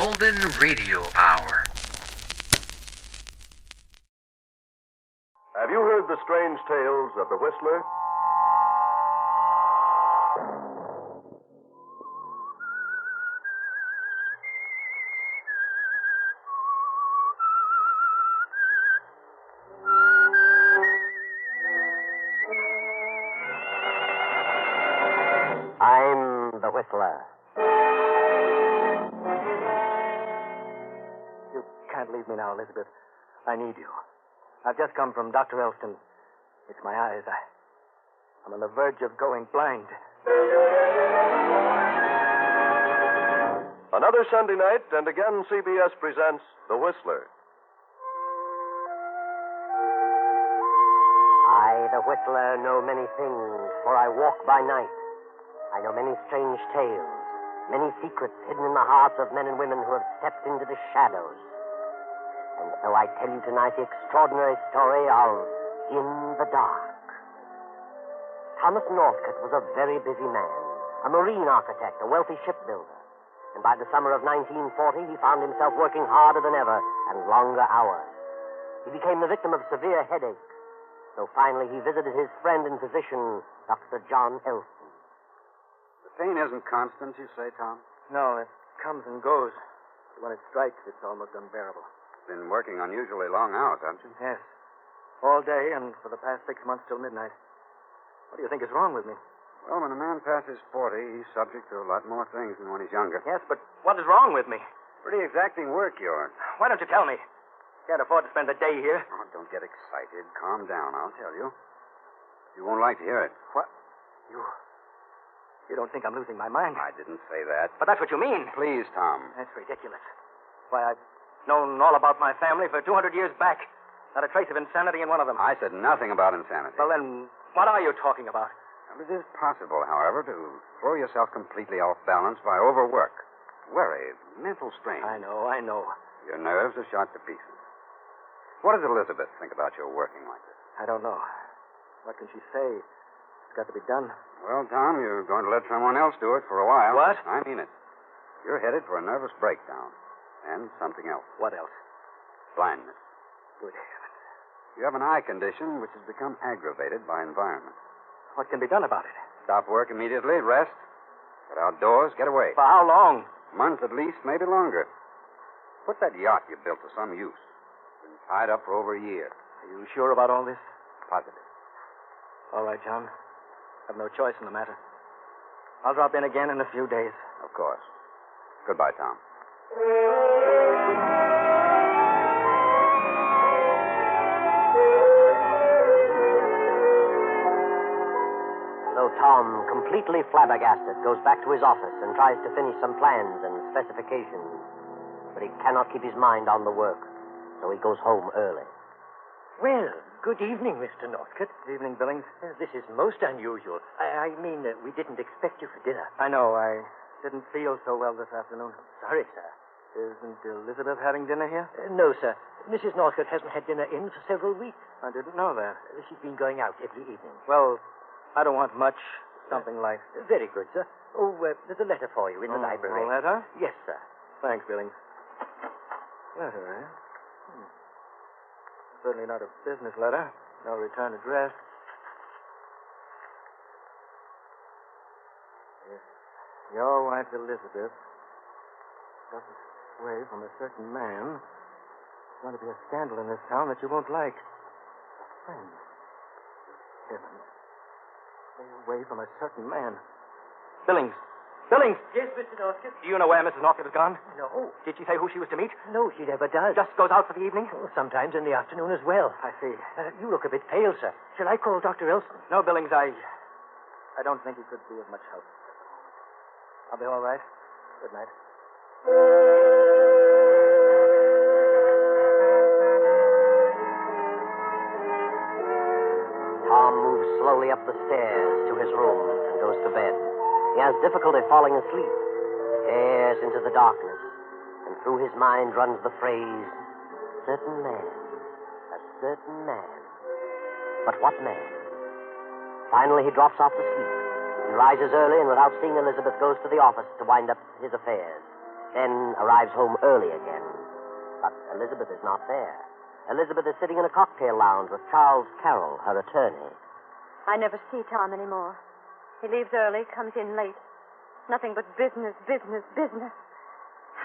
Golden Radio Hour. Have you heard the strange tales of the Whistler? I'm the Whistler. You can't leave me now, Elizabeth. I need you. I've just come from Dr. Elston. It's my eyes. I'm on the verge of going blind. Another Sunday night, and again CBS presents The Whistler. I, the Whistler, know many things, for I walk by night. I know many strange tales, many secrets hidden in the hearts of men and women who have stepped into the shadows. And so I tell you tonight the extraordinary story of In the Dark. Thomas Northcote was a very busy man, a marine architect, a wealthy shipbuilder. And by the summer of 1940, he found himself working harder than ever and longer hours. He became the victim of severe headache. So finally he visited his friend and physician, Dr. John Elston. The pain isn't constant, you say, Tom? No, it comes and goes. When it strikes, it's almost unbearable. Been working unusually long hours, haven't you? Yes. All day and for the past 6 months till midnight. What do you think is wrong with me? Well, when a man passes 40, he's subject to a lot more things than when he's younger. Yes, but what is wrong with me? Pretty exacting work, yours. Why don't you tell me? Can't afford to spend a day here. Oh, don't get excited. Calm down, I'll tell you. You won't like to hear it. What? You don't think I'm losing my mind? I didn't say that. But that's what you mean. Please, Tom. That's ridiculous. Why, I've known all about my family for 200 years back. Not a trace of insanity in one of them. I said nothing about insanity. Well, then, what are you talking about? Well, it is possible, however, to throw yourself completely off balance by overwork, worry, mental strain. I know. Your nerves are shot to pieces. What does Elizabeth think about your working like this? I don't know. What can she say? It's got to be done. Well, Tom, you're going to let someone else do it for a while. What? I mean it. You're headed for a nervous breakdown. And something else. What else? Blindness. Good heavens. You have an eye condition which has become aggravated by environment. What can be done about it? Stop work immediately, rest, get outdoors, get away. For how long? A month at least, maybe longer. Put that yacht you built to some use. Been tied up for over a year. Are you sure about all this? Positive. All right, John. I've no choice in the matter. I'll drop in again in a few days. Of course. Goodbye, Tom. So Tom, completely flabbergasted, goes back to his office and tries to finish some plans and specifications. But he cannot keep his mind on the work, so he goes home early. Well, good evening, Mr. Northcote. Good evening, Billings. This is most unusual. I mean, we didn't expect you for dinner. I know. I didn't feel so well this afternoon. Sorry, sir. Isn't Elizabeth having dinner here? No, sir. Mrs. Northcote hasn't had dinner in for several weeks. I didn't know that. She's been going out every evening. Well, I don't want much. Something light. Very good, sir. Oh, there's a letter for you in the library. A letter? Yes, sir. Thanks, Billings. Letter, eh? Certainly not a business letter. No return address. Yes. Your wife, Elizabeth, doesn't sway from a certain man. There's going to be a scandal in this town that you won't like. A friend. Heavens. Stay away from a certain man. Billings. Billings! Yes, Mr. Northcote? Do you know where Mrs. Northcote has gone? No. Did she say who she was to meet? No, she never does. Just goes out for the evening? Oh, sometimes in the afternoon as well. I see. You look a bit pale, sir. Shall I call Dr. Elston? No, Billings, I don't think he could be of much help. I'll be all right. Good night. Tom moves slowly up the stairs to his room and goes to bed. He has difficulty falling asleep, stares into the darkness, and through his mind runs the phrase, certain man, a certain man. But what man? Finally, he drops off to sleep. He rises early and without seeing Elizabeth goes to the office to wind up his affairs. then arrives home early again. But Elizabeth is not there. Elizabeth is sitting in a cocktail lounge with Charles Carroll, her attorney. I never see Tom anymore. He leaves early, comes in late. Nothing but business, business, business.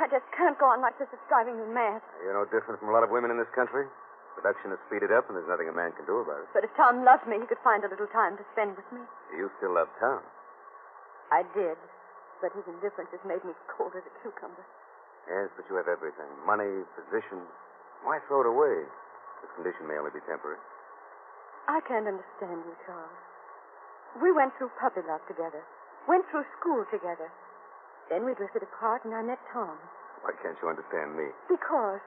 I just can't go on like this. It's driving me mad. You're no different from a lot of women in this country. Production has speeded up, and there's nothing a man can do about it. But if Tom loved me, he could find a little time to spend with me. You still love Tom. I did. But his indifference has made me cold as a cucumber. Yes, but you have everything. Money, position. Why throw it away? This condition may only be temporary. I can't understand you, Charles. We went through puppy love together. Went through school together. Then we drifted apart, and I met Tom. Why can't you understand me? Because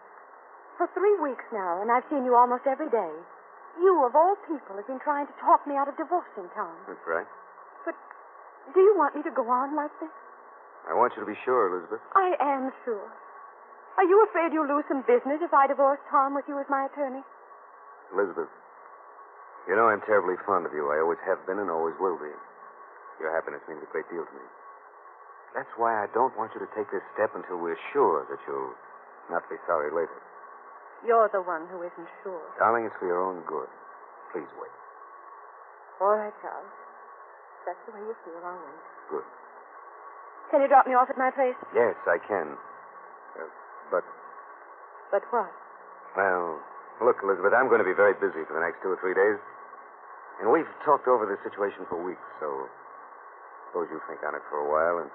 for 3 weeks now, and I've seen you almost every day, you, of all people, have been trying to talk me out of divorcing Tom. That's right. But do you want me to go on like this? I want you to be sure, Elizabeth. I am sure. Are you afraid you'll lose some business if I divorce Tom with you as my attorney? Elizabeth, you know I'm terribly fond of you. I always have been and always will be. Your happiness means a great deal to me. That's why I don't want you to take this step until we're sure that you'll not be sorry later. You're the one who isn't sure. Darling, it's for your own good. Please wait. All right, Charles. That's the way you feel. I'll wait. Good. Can you drop me off at my place? Yes, I can. But, But what? well, look, Elizabeth, I'm going to be very busy for the next 2 or 3 days. And we've talked over this situation for weeks, so suppose you think on it for a while and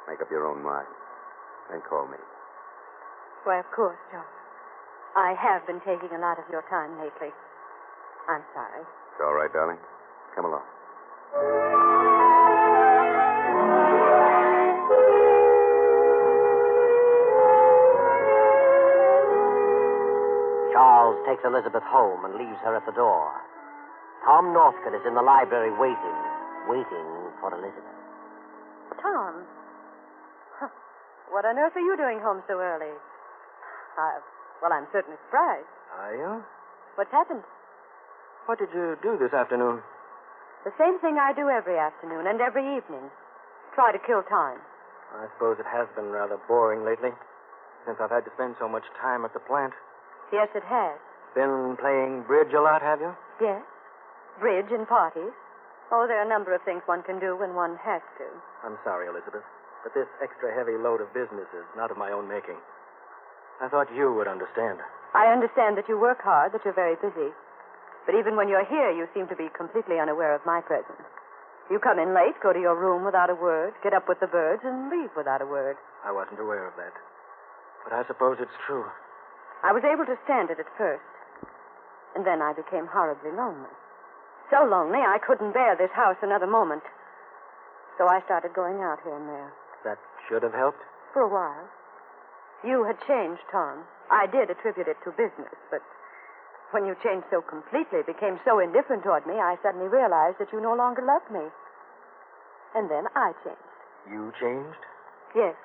make up your own mind. Then call me. Why, of course, Charles. I have been taking a lot of your time lately. I'm sorry. It's all right, darling. Come along. Charles takes Elizabeth home and leaves her at the door. Tom Northcott is in the library waiting for Elizabeth. Tom? Huh. What on earth are you doing home so early? Well, I'm certainly surprised. Are you? What's happened? What did you do this afternoon? The same thing I do every afternoon and every evening. Try to kill time. I suppose it has been rather boring lately, since I've had to spend so much time at the plant. Yes, it has. Been playing bridge a lot, have you? Yes. Bridge and parties. Oh, there are a number of things one can do when one has to. I'm sorry, Elizabeth, but this extra heavy load of business is not of my own making. I thought you would understand. I understand that you work hard, that you're very busy. But even when you're here, you seem to be completely unaware of my presence. You come in late, go to your room without a word, get up with the birds, and leave without a word. I wasn't aware of that. But I suppose it's true. I was able to stand it at first. And then I became horribly lonely. So lonely, I couldn't bear this house another moment. So I started going out here and there. That should have helped. For a while. You had changed, Tom. I did attribute it to business, but when you changed so completely, became so indifferent toward me, I suddenly realized that you no longer loved me. And then I changed. You changed? Yes.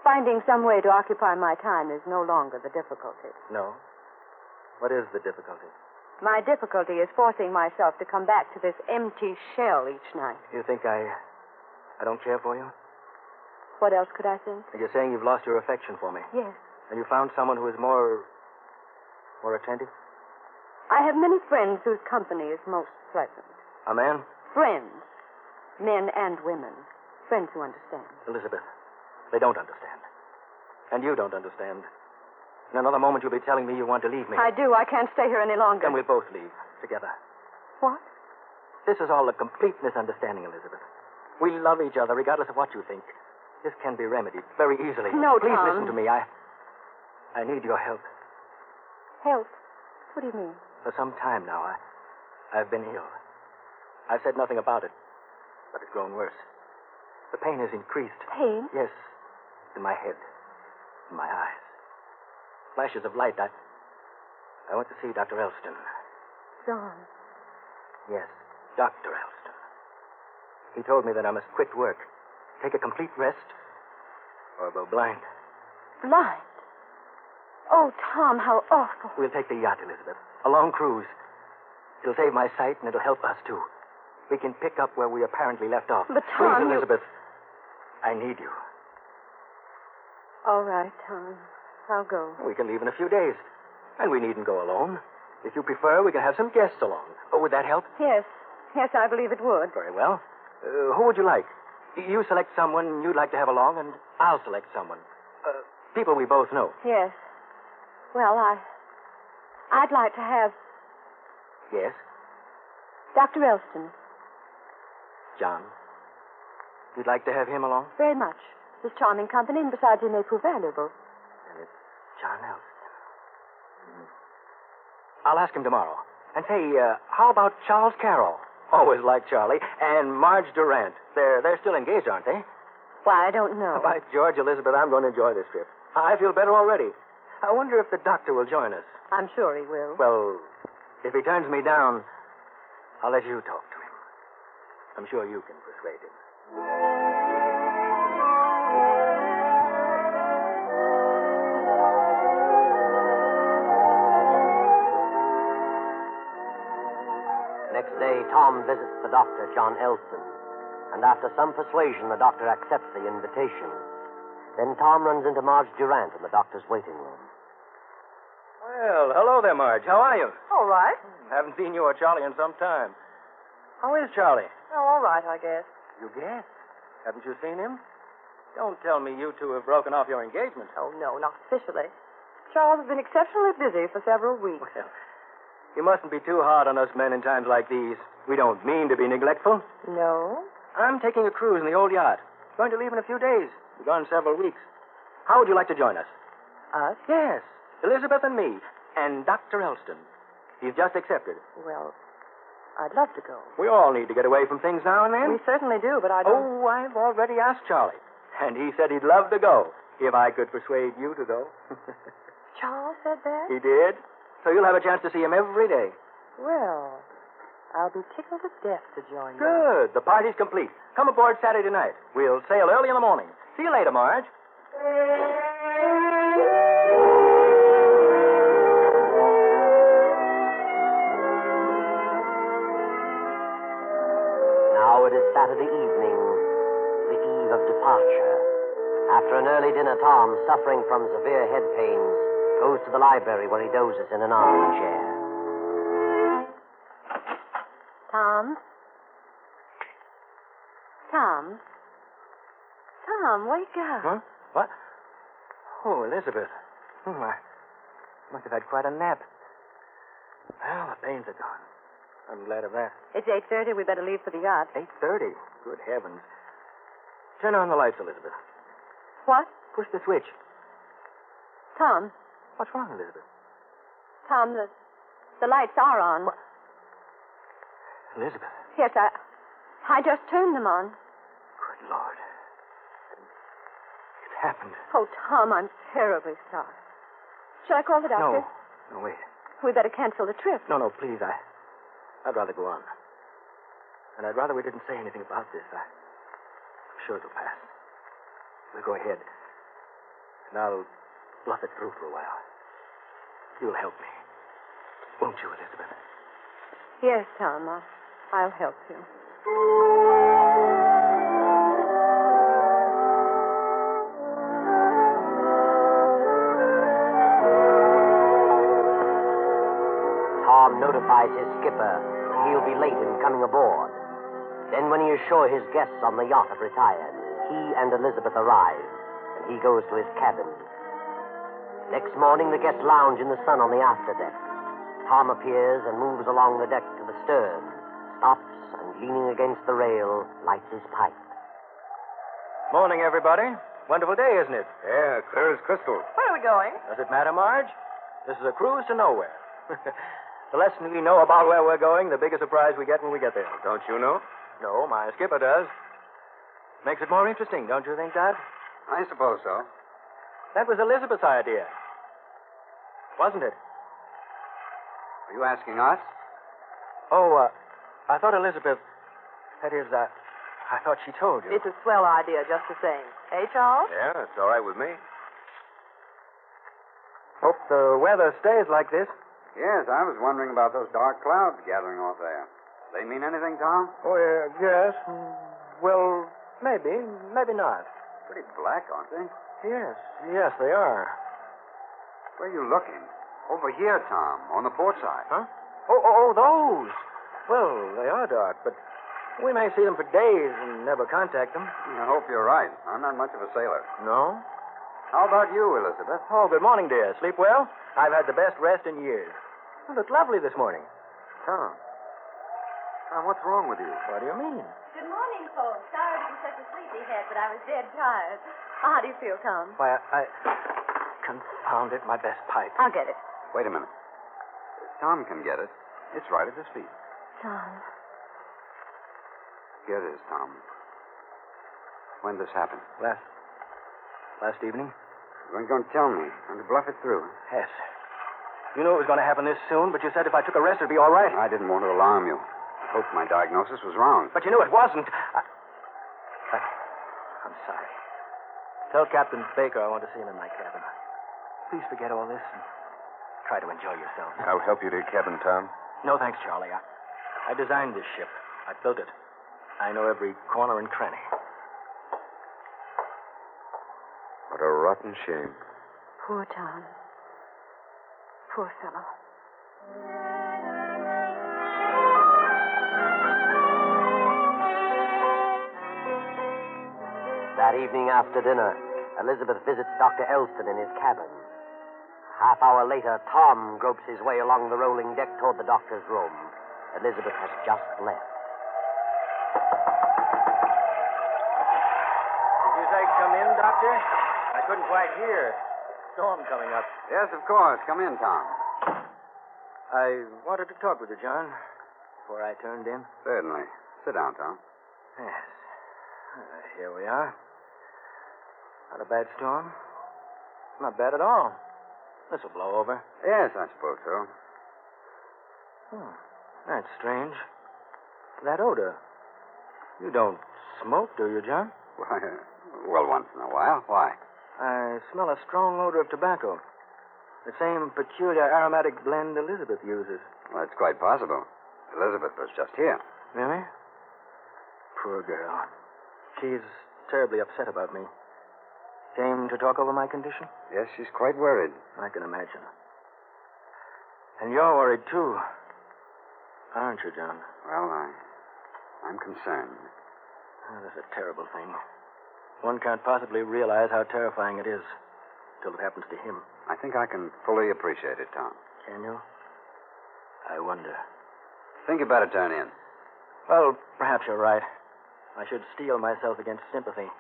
Finding some way to occupy my time is no longer the difficulty. No. What is the difficulty? My difficulty is forcing myself to come back to this empty shell each night. You think I don't care for you? What else could I think? You're saying you've lost your affection for me. Yes. And you found someone who is more attentive? I have many friends whose company is most pleasant. A man? Friends. Men and women. Friends who understand. Elizabeth, they don't understand. And you don't understand. In another moment, you'll be telling me you want to leave me. I do. I can't stay here any longer. Then we'll both leave together. What? This is all a complete misunderstanding, Elizabeth. We love each other, regardless of what you think. This can be remedied very easily. No, Please Tom. listen to me. I need your help. Help? What do you mean? For some time now, I've been ill. I've said nothing about it, but it's grown worse. The pain has increased. Pain? Yes, in my head, in my eyes. Flashes of light. I went to see Dr. Elston. John. Yes, Dr. Elston. He told me that I must quit work, take a complete rest, or go blind. Blind? Oh, Tom, how awful. We'll take the yacht, Elizabeth. A long cruise. It'll save my sight, and it'll help us, too. We can pick up where we apparently left off. But, Tom, Please, Elizabeth, I need you. All right, Tom. I'll go. We can leave in a few days. And we needn't go alone. If you prefer, we can have some guests along. Oh, would that help? Yes. Yes, I believe it would. Very well. Who would you like? You select someone you'd like to have along, and I'll select someone. People we both know. Yes. Well, I'd like to have Yes? Dr. Elston. John. You'd like to have him along? Very much. He's charming company, and besides, he may prove valuable. And it's John Elston. I'll ask him tomorrow. And say, how about Charles Carroll? Always liked Charlie. And Marge Durant. They're still engaged, aren't they? Why, I don't know. By George, Elizabeth, I'm going to enjoy this trip. I feel better already. I wonder if the doctor will join us. I'm sure he will. Well, if he turns me down, I'll let you talk to him. I'm sure you can persuade him. Next day, Tom visits the doctor, John Elston, and after some persuasion, the doctor accepts the invitation. Then Tom runs into Marge Durant in the doctor's waiting room. Well, hello there, Marge. How are you? All right. Haven't seen you or Charlie in some time. How is Charlie? Oh, all right, I guess. You guess? Haven't you seen him? Don't tell me you two have broken off your engagement. Oh, no, not officially. Charles has been exceptionally busy for several weeks. Well, you mustn't be too hard on us men in times like these. We don't mean to be neglectful. No? I'm taking a cruise in the old yacht. Going to leave in a few days. We're gone several weeks. How would you like to join us? Us? Yes. Elizabeth and me. And Dr. Elston. He's just accepted. Well, I'd love to go. We all need to get away from things now and then. We certainly do, but I don't... Oh, I've already asked Charlie. And he said he'd love to go if I could persuade you to go. Charles said that? He did. So you'll have a chance to see him every day. Well, I'll be tickled to death to join you. Good. The party's complete. Come aboard Saturday night. We'll sail early in the morning. See you later, Marge. Now it is Saturday evening, the eve of departure. After an early dinner, Tom, suffering from severe head pains, goes to the library where he dozes in an armchair. Tom? Tom? Tom, wake up. Huh? What? Oh, Elizabeth. I must have had quite a nap. Well, the pains are gone. I'm glad of that. It's 8:30. We better leave for the yacht. 8:30. Good heavens. Turn on the lights, Elizabeth. What? Push the switch. Tom? What's wrong, Elizabeth? Tom, the lights are on. What? Elizabeth. Yes, I just turned them on. Good Lord. It's happened. Oh, Tom, I'm terribly sorry. Shall I call the doctor? No, wait. We better cancel the trip. No, please. I'd rather go on. And I'd rather we didn't say anything about this. I'm sure it'll pass. We'll go ahead. And I'll bluff it through for a while. You'll help me. Won't you, Elizabeth? Yes, Tom. I'll help you. Tom notifies his skipper that he'll be late in coming aboard. Then, when he is sure his guests on the yacht have retired, he and Elizabeth arrive, and he goes to his cabin. Next morning, the guests lounge in the sun on the afterdeck. Tom appears and moves along the deck to the stern, stops, and leaning against the rail, lights his pipe. Morning, everybody. Wonderful day, isn't it? Yeah, clear as crystal. Where are we going? Does it matter, Marge? This is a cruise to nowhere. The less we know about where we're going, the bigger surprise we get when we get there. Don't you know? No, my skipper does. Makes it more interesting, don't you think, Dad? I suppose so. That was Elizabeth's idea. Wasn't it? Are you asking us? Oh, I thought Elizabeth... That is, I thought she told you. It's a swell idea just the same. Hey, Charles? Yeah, it's all right with me. Hope the weather stays like this. Yes, I was wondering about those dark clouds gathering off there. They mean anything, Tom? Oh, yes. Well, maybe not. Pretty black, aren't they? Yes, they are. Where are you looking? Over here, Tom, on the port side. Huh? Oh, those. Well, they are dark, but we may see them for days and never contact them. I hope you're right. I'm not much of a sailor. No? How about you, Elizabeth? Oh, good morning, dear. Sleep well? I've had the best rest in years. You look lovely this morning. Tom, what's wrong with you? What do you mean? Good morning, folks. Sorry to be such a sleepyhead, but I was dead tired. How do you feel, Tom? Why, I... Confound it, my best pipe. I'll get it. Wait a minute. Tom can get it. It's right at his feet. Tom. Here it is, Tom. When did this happen? Last evening? You weren't going to tell me. Going to bluff it through. Yes. You knew it was going to happen this soon, but you said if I took a rest, it'd be all right. I didn't want to alarm you. I hoped my diagnosis was wrong. But you knew it wasn't. I'm sorry. Tell Captain Baker I want to see him in my cabin. Please forget all this and try to enjoy yourself. I'll help you to your cabin, Tom. No, thanks, Charlie. I designed this ship. I built it. I know every corner and cranny. What a rotten shame. Poor Tom. Poor fellow. That evening after dinner, Elizabeth visits Dr. Elston in his cabin. Half hour later, Tom gropes his way along the rolling deck toward the doctor's room. Elizabeth has just left. Did you say come in, Doctor? I couldn't quite hear. Storm coming up. Yes, of course. Come in, Tom. I wanted to talk with you, John, before I turned in. Certainly. Sit down, Tom. Yes. Here we are. Not a bad storm. Not bad at all. This will blow over. Yes, I suppose so. That's strange. That odor. You don't smoke, do you, John? Why, well, once in a while. Why? I smell a strong odor of tobacco. The same peculiar aromatic blend Elizabeth uses. Well, it's quite possible. Elizabeth was just here. Really? Poor girl. She's terribly upset about me. Came to talk over my condition? Yes, she's quite worried. I can imagine. And you're worried, too. Aren't you, John? Well, I'm concerned. Oh, that's a terrible thing. One can't possibly realize how terrifying it is till it happens to him. I think I can fully appreciate it, Tom. Can you? I wonder. Think you better turn in. Well, perhaps you're right. I should steel myself against sympathy.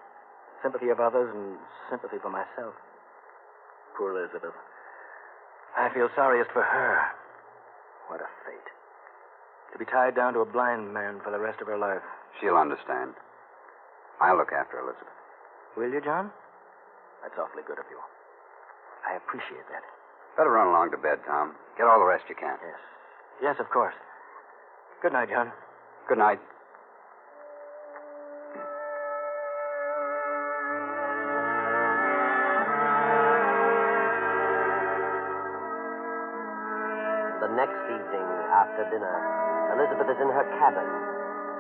Sympathy of others and sympathy for myself. Poor Elizabeth. I feel sorriest for her. What a fate. To be tied down to a blind man for the rest of her life. She'll understand. I'll look after Elizabeth. Will you, John? That's awfully good of you. I appreciate that. Better run along to bed, Tom. Get all the rest you can. Yes. Yes, of course. Good night, John. Good night. The next evening, after dinner, Elizabeth is in her cabin.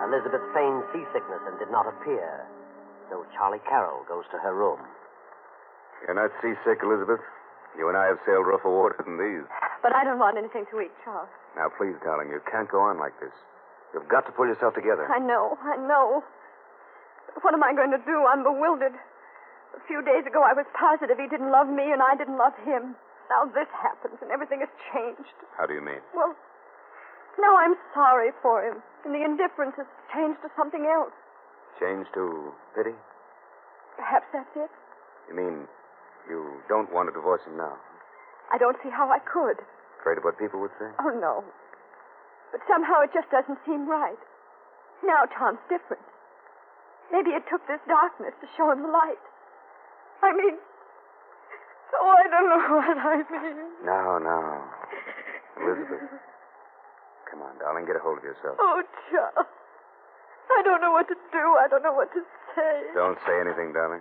Elizabeth feigned seasickness and did not appear, so Charlie Carroll goes to her room. You're not seasick, Elizabeth? You and I have sailed rougher water than these. But I don't want anything to eat, Charles. Now, please, darling, you can't go on like this. You've got to pull yourself together. I know. But what am I going to do? I'm bewildered. A few days ago, I was positive he didn't love me and I didn't love him. Now this happens and everything has changed. How do you mean? Well, now I'm sorry for him. And the indifference has changed to something else. Changed to pity? Perhaps that's it. You mean you don't want to divorce him now? I don't see how I could. Afraid of what people would say? Oh, no. But somehow it just doesn't seem right. Now Tom's different. Maybe it took this darkness to show him the light. I mean... Oh, I don't know what I mean. No. Elizabeth. Come on, darling, get a hold of yourself. Oh, Charles. I don't know what to do. I don't know what to say. Don't say anything, darling.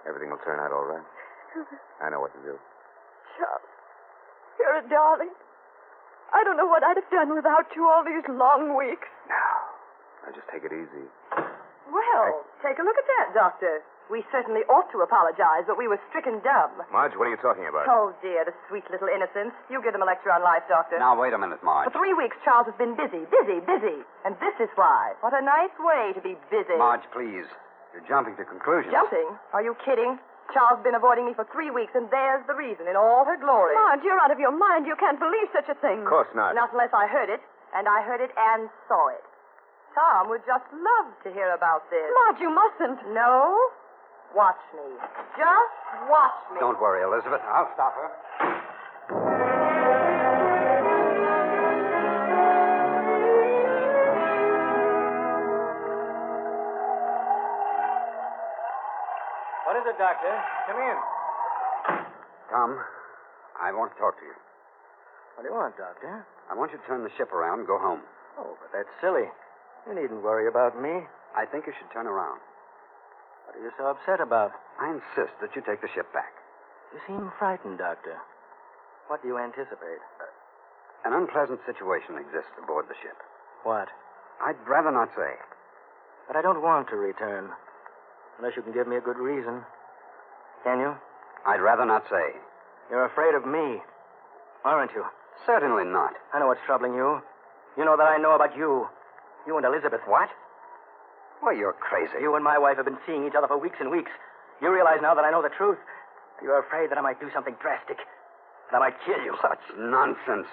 Everything will turn out all right. I know what to do. Charles, you're a darling. I don't know what I'd have done without you all these long weeks. Now, just take it easy. Well, take a look at that, Doctor. We certainly ought to apologize, but we were stricken dumb. Marge, what are you talking about? Oh, dear, the sweet little innocents. You give them a lecture on life, Doctor. Now, wait a minute, Marge. For 3 weeks, Charles has been busy. And this is why. What a nice way to be busy. Marge, please. You're jumping to conclusions. Jumping? Are you kidding? Charles has been avoiding me for 3 weeks, and there's the reason in all her glory. Marge, you're out of your mind. You can't believe such a thing. Of course not. Not unless I heard it, and I heard it and saw it. Tom would just love to hear about this. Marge, you mustn't. No? Watch me. Just watch me. Don't worry, Elizabeth. I'll stop her. What is it, Doctor? Come in. Tom, I want to talk to you. What do you want, Doctor? I want you to turn the ship around and go home. Oh, but that's silly. You needn't worry about me. I think you should turn around. What are you so upset about? I insist that you take the ship back. You seem frightened, Doctor. What do you anticipate? An unpleasant situation exists aboard the ship. What? I'd rather not say. But I don't want to return. Unless you can give me a good reason. Can you? I'd rather not say. You're afraid of me, aren't you? Certainly not. I know what's troubling you. You know that I know about you. You and Elizabeth. What? Well, you're crazy. You and my wife have been seeing each other for weeks and weeks. You realize now that I know the truth. You're afraid that I might do something drastic. That I might kill you. Such nonsense.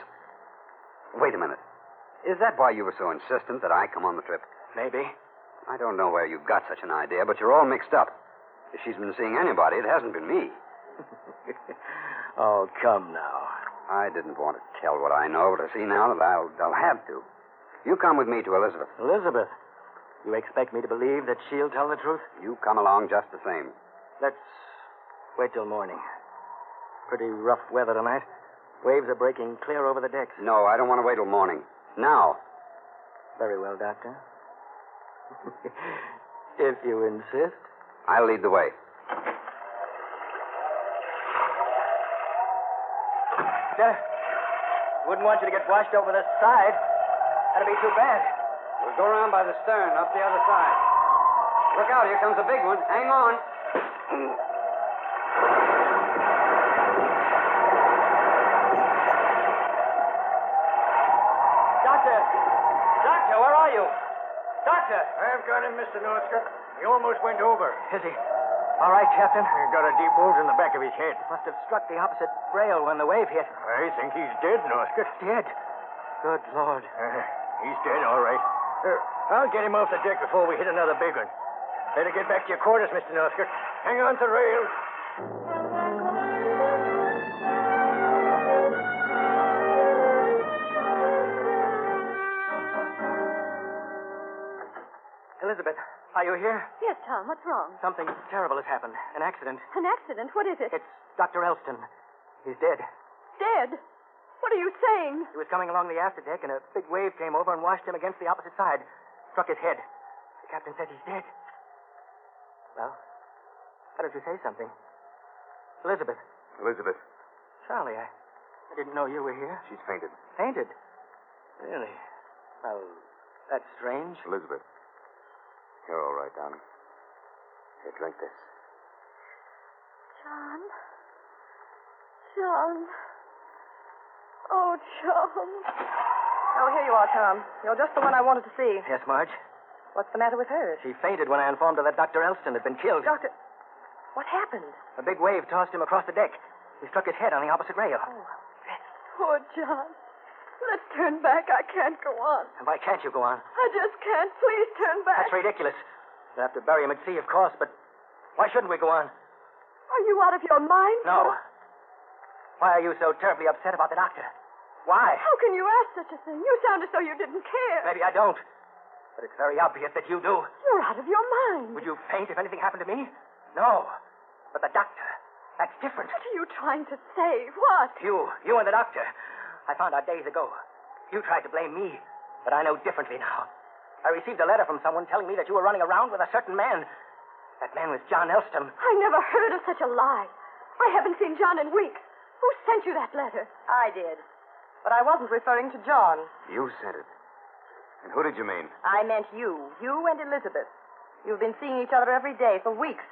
Wait a minute. Is that why you were so insistent that I come on the trip? Maybe. I don't know where you got such an idea, but you're all mixed up. If she's been seeing anybody, it hasn't been me. Oh, come now. I didn't want to tell what I know, but I see now that I'll have to. You come with me to Elizabeth. Elizabeth, you expect me to believe that she'll tell the truth? You come along just the same. Let's wait till morning. Pretty rough weather tonight. Waves are breaking clear over the decks. No, I don't want to wait till morning. Now. Very well, Doctor. If you insist. I'll lead the way. Wouldn't want you to get washed over the side. That'd be too bad. We'll go around by the stern, up the other side. Look out, here comes a big one. Hang on. Doctor, where are you? Doctor! I've got him, Mr. Northcott. He almost went over. Is he? All right, Captain. He got a deep wound in the back of his head. Must have struck the opposite rail when the wave hit. I think he's dead, Northcott. Dead? Good Lord. He's dead, all right. I'll get him off the deck before we hit another big one. Better get back to your quarters, Mr. Northcott. Hang on to the rails. Elizabeth, are you here? Yes, Tom, what's wrong? Something terrible has happened. An accident. An accident? What is it? It's Dr. Elston. He's dead. Dead? What are you saying? He was coming along the afterdeck, and a big wave came over and washed him against the opposite side. Struck his head. The captain says he's dead. Well, why don't you say something? Elizabeth. Elizabeth. Charlie, I didn't know you were here. She's fainted. Fainted? Really? Well, that's strange. Elizabeth. You're all right, darling. Here, drink this. John. John. Oh, John. Oh, here you are, Tom. You're just the one I wanted to see. Yes, Marge? What's the matter with her? She fainted when I informed her that Dr. Elston had been killed. Doctor, what happened? A big wave tossed him across the deck. He struck his head on the opposite rail. Oh, Poor John. Let's turn back. I can't go on. And why can't you go on? I just can't. Please turn back. That's ridiculous. We'll have to bury him at sea, of course, but why shouldn't we go on? Are you out of your mind? No. Why are you so terribly upset about the doctor? Why? How can you ask such a thing? You sound as though you didn't care. Maybe I don't. But it's very obvious that you do. You're out of your mind. Would you faint if anything happened to me? No. But the doctor, that's different. What are you trying to say? What? You and the doctor. I found out days ago. You tried to blame me, but I know differently now. I received a letter from someone telling me that you were running around with a certain man. That man was John Elston. I never heard of such a lie. I haven't seen John in weeks. Who sent you that letter? I did. But I wasn't referring to John. You sent it. And who did you mean? I meant you. You and Elizabeth. You've been seeing each other every day for weeks.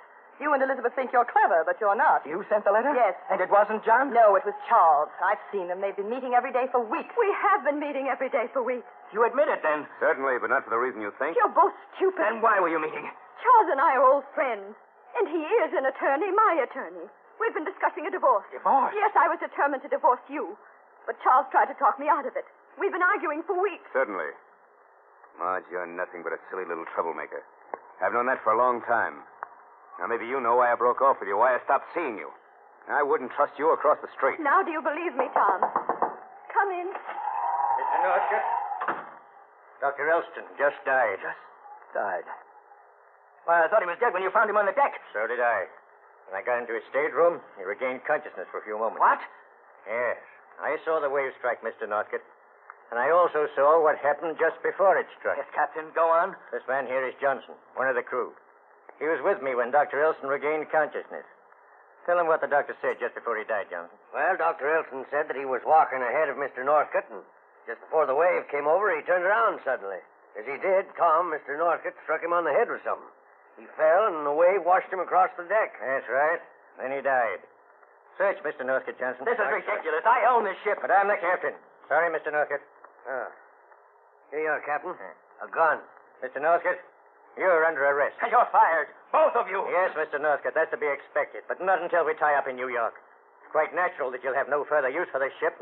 You and Elizabeth think you're clever, but you're not. You sent the letter? Yes. And it wasn't John? No, it was Charles. I've seen them. They've been meeting every day for weeks. We have been meeting every day for weeks. You admit it, then. Certainly, but not for the reason you think. You're both stupid. And why were you meeting? Charles and I are old friends. And he is an attorney, my attorney. We've been discussing a divorce. Divorce? Yes, I was determined to divorce you. But Charles tried to talk me out of it. We've been arguing for weeks. Certainly. Marge, you're nothing but a silly little troublemaker. I've known that for a long time. Now, maybe you know why I broke off with you, why I stopped seeing you. I wouldn't trust you across the street. Now do you believe me, Tom? Come in. Mr. Northcott. Dr. Elston just died. Just died? Why, I thought he was dead when you found him on the deck. So did I. When I got into his stateroom, he regained consciousness for a few moments. What? Yes. I saw the wave strike Mr. Northcott. And I also saw what happened just before it struck. Yes, Captain, go on. This man here is Johnson, one of the crew. He was with me when Dr. Elson regained consciousness. Tell him what the doctor said just before he died, Johnson. Well, Dr. Elson said that he was walking ahead of Mr. Northcott, and just before the wave came over, he turned around suddenly. As he did, Tom, Mr. Northcott, struck him on the head with something. He fell, and the wave washed him across the deck. That's right. Then he died. Search Mr. Northcott, Johnson. This is ridiculous. I own this ship. But I'm the captain. Sorry, Mr. Northcott. Oh. Here you are, Captain. A gun. Mr. Northcott, you're under arrest. And you're fired. Both of you. Yes, Mr. Northcott, that's to be expected. But not until we tie up in New York. It's quite natural that you'll have no further use for this ship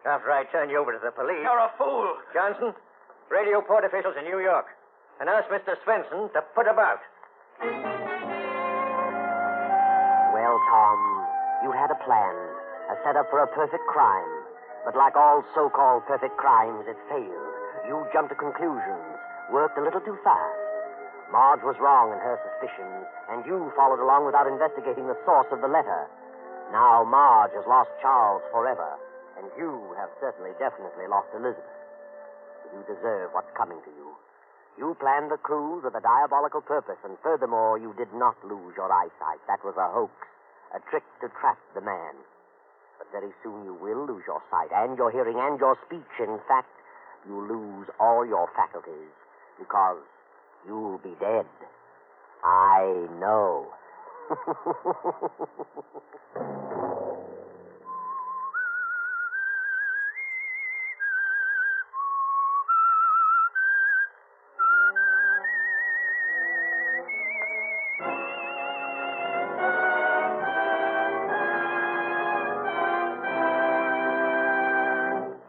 after I turn you over to the police. You're a fool. Johnson, radio port officials in New York. And ask Mr. Svensson to put about. Well, Tom, you had a plan, a setup for a perfect crime. But like all so-called perfect crimes, it failed. You jumped to conclusions, worked a little too fast. Marge was wrong in her suspicions, and you followed along without investigating the source of the letter. Now Marge has lost Charles forever, and you have certainly, definitely lost Elizabeth. You deserve what's coming to you. You planned the cruise with a diabolical purpose, and furthermore, you did not lose your eyesight. That was a hoax, a trick to trap the man. But very soon you will lose your sight, and your hearing, and your speech. In fact, you'll lose all your faculties, because you'll be dead. I know.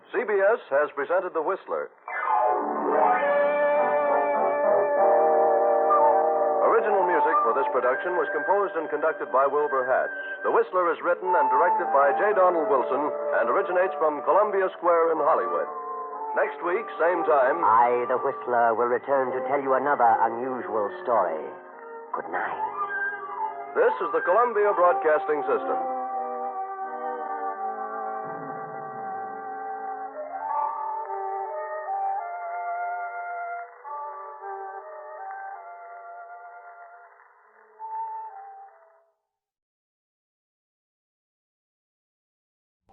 CBS has presented The Whistler. Original music for this production was composed and conducted by Wilbur Hatch. The Whistler is written and directed by J. Donald Wilson and originates from Columbia Square in Hollywood. Next week, same time. I, the Whistler, will return to tell you another unusual story. Good night. This is the Columbia Broadcasting System.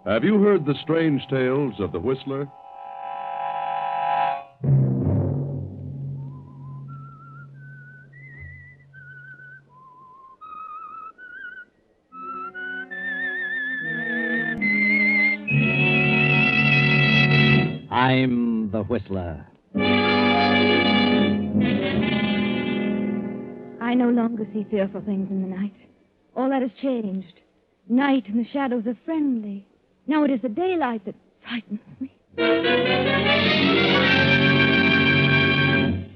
Have you heard the strange tales of the Whistler? I'm the Whistler. I no longer see fearful things in the night. All that has changed. Night and the shadows are friendly. Now it is the daylight that frightens me.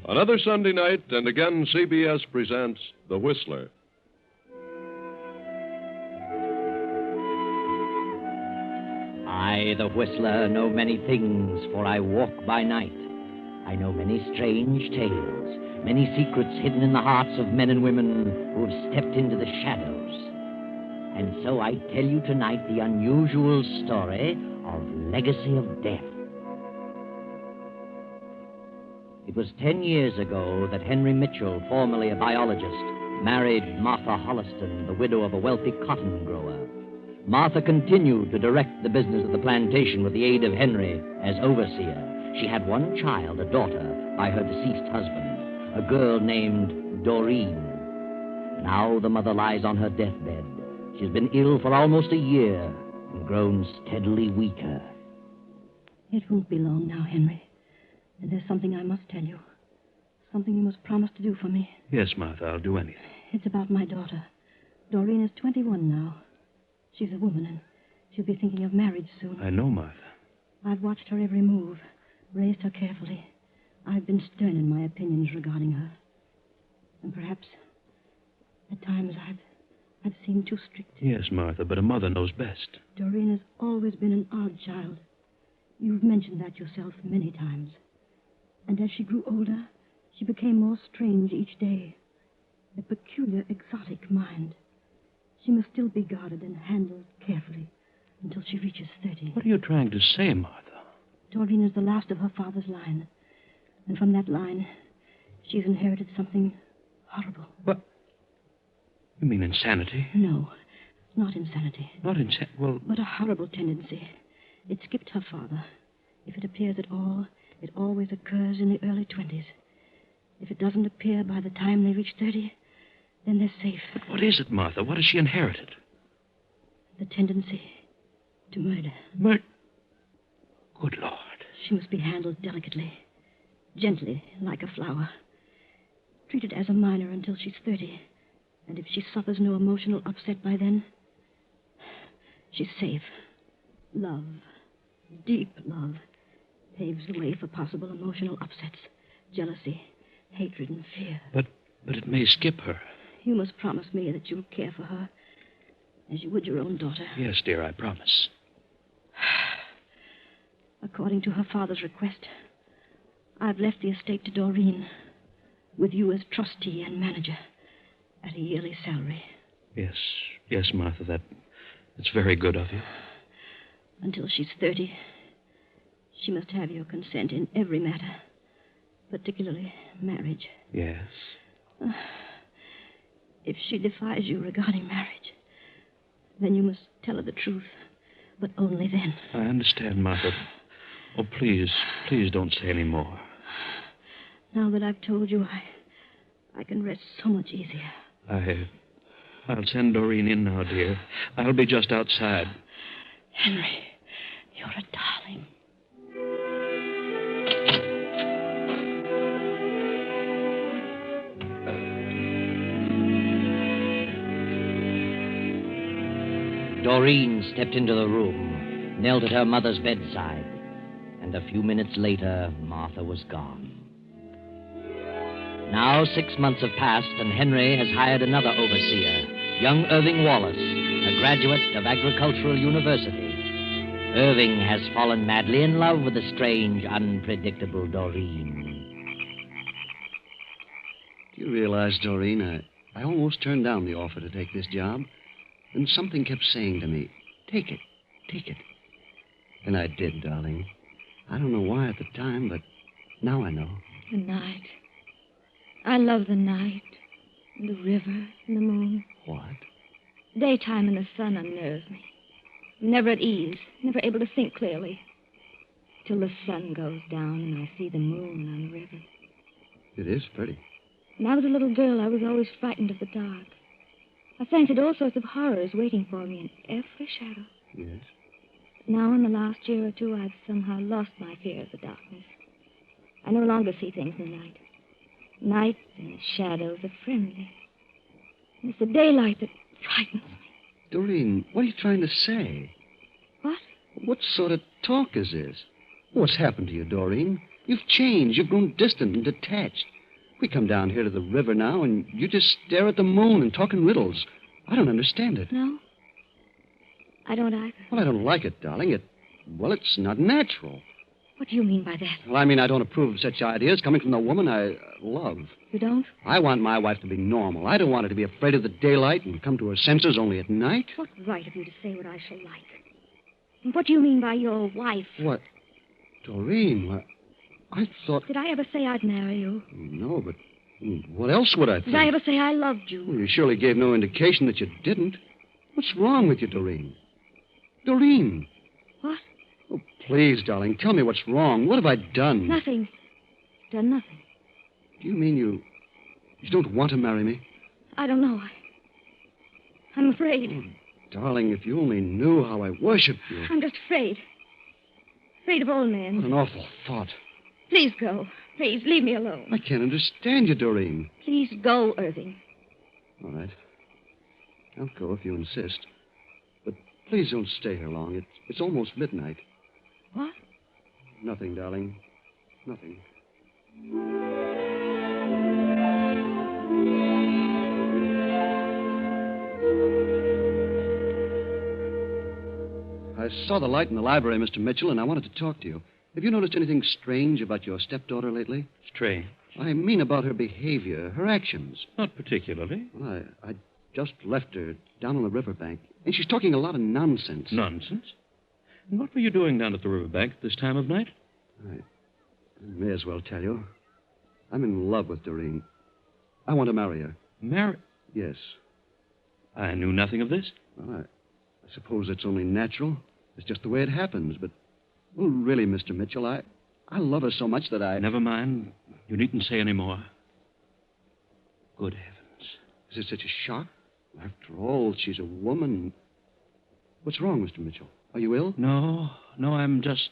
Another Sunday night, and again CBS presents The Whistler. I, the Whistler, know many things, for I walk by night. I know many strange tales, many secrets hidden in the hearts of men and women who have stepped into the shadows. And so I tell you tonight the unusual story of Legacy of Death. It was 10 years ago that Henry Mitchell, formerly a biologist, married Martha Holliston, the widow of a wealthy cotton grower. Martha continued to direct the business of the plantation with the aid of Henry as overseer. She had one child, a daughter, by her deceased husband, a girl named Doreen. Now the mother lies on her deathbed. She's been ill for almost a year and grown steadily weaker. It won't be long now, Henry. And there's something I must tell you. Something you must promise to do for me. Yes, Martha, I'll do anything. It's about my daughter. Doreen is 21 now. She's a woman, and she'll be thinking of marriage soon. I know, Martha. I've watched her every move, raised her carefully. I've been stern in my opinions regarding her. And perhaps, at times, I've seemed too strict. Yes, Martha, but a mother knows best. Doreen has always been an odd child. You've mentioned that yourself many times. And as she grew older, she became more strange each day. A peculiar, exotic mind. She must still be guarded and handled carefully until she reaches 30. What are you trying to say, Martha? Doreen is the last of her father's line. And from that line, she's inherited something horrible. What? You mean insanity? No, not insanity. Not insanity? Well... But a horrible tendency. It skipped her father. If it appears at all, it always occurs in the early 20s. If it doesn't appear by the time they reach 30, then they're safe. But what is it, Martha? What has she inherited? The tendency to murder. Good Lord. She must be handled delicately, gently, like a flower. Treated as a minor until she's 30. And if she suffers no emotional upset by then, she's safe. Love, deep love, paves the way for possible emotional upsets, jealousy, hatred, and fear. But it may skip her. You must promise me that you'll care for her as you would your own daughter. Yes, dear, I promise. According to her father's request, I've left the estate to Doreen, with you as trustee and manager, at a yearly salary. Yes, Martha, that's very good of you. Until she's 30, she must have your consent in every matter, particularly marriage. Yes. If she defies you regarding marriage, then you must tell her the truth, but only then. I understand, Martha. Oh, please don't say any more. Now that I've told you, I can rest so much easier. I'll send Doreen in now, dear. I'll be just outside. Henry, you're a darling. Doreen stepped into the room, knelt at her mother's bedside, and a few minutes later, Martha was gone. Now 6 months have passed, and Henry has hired another overseer, young Irving Wallace, a graduate of Agricultural University. Irving has fallen madly in love with the strange, unpredictable Doreen. Do you realize, Doreen, I almost turned down the offer to take this job. And something kept saying to me, take it. And I did, darling. I don't know why at the time, but now I know. The night. I love the night. And the river and the moon. What? Daytime and the sun unnerves me. I'm never at ease, never able to think clearly. Till the sun goes down and I see the moon on the river. It is pretty. When I was a little girl, I was always frightened of the dark. I fancied all sorts of horrors waiting for me in every shadow. Yes. Now, in the last year or two, I've somehow lost my fear of the darkness. I no longer see things in the night. Night and the shadows are friendly. It's the daylight that frightens me. Doreen, what are you trying to say? What? What sort of talk is this? What's happened to you, Doreen? You've changed. You've grown distant and detached. We come down here to the river now, and you just stare at the moon and talk in riddles. I don't understand it. No? I don't either. Well, I don't like it, darling. It's not natural. What do you mean by that? Well, I mean, I don't approve of such ideas coming from the woman I love. You don't? I want my wife to be normal. I don't want her to be afraid of the daylight and come to her senses only at night. What right have you to say what I shall like? And what do you mean by your wife? What? Doreen, I thought... Did I ever say I'd marry you? No, but what else would I think? Did I ever say I loved you? Well, you surely gave no indication that you didn't. What's wrong with you, Doreen? Doreen! What? Oh, please, darling, tell me what's wrong. What have I done? Nothing. Done nothing. Do you mean you don't want to marry me? I don't know. I'm afraid. Oh, darling, if you only knew how I worship you. I'm just afraid. Afraid of old men. What an awful thought. Please go. Please, leave me alone. I can't understand you, Doreen. Please go, Irving. All right. I'll go if you insist. But please don't stay here long. It's almost midnight. What? Nothing, darling. Nothing. I saw the light in the library, Mr. Mitchell, and I wanted to talk to you. Have you noticed anything strange about your stepdaughter lately? Strange? I mean about her behavior, her actions. Not particularly. Well, I just left her down on the riverbank, and she's talking a lot of nonsense. Nonsense? And what were you doing down at the riverbank at this time of night? I may as well tell you. I'm in love with Doreen. I want to marry her. Marry? Yes. I knew nothing of this. Well, I suppose it's only natural. It's just the way it happens. But, well, really, Mr. Mitchell, I love her so much that I... Never mind. You needn't say any more. Good heavens. Is it such a shock? After all, she's a woman. What's wrong, Mr. Mitchell? Are you ill? No, I'm just...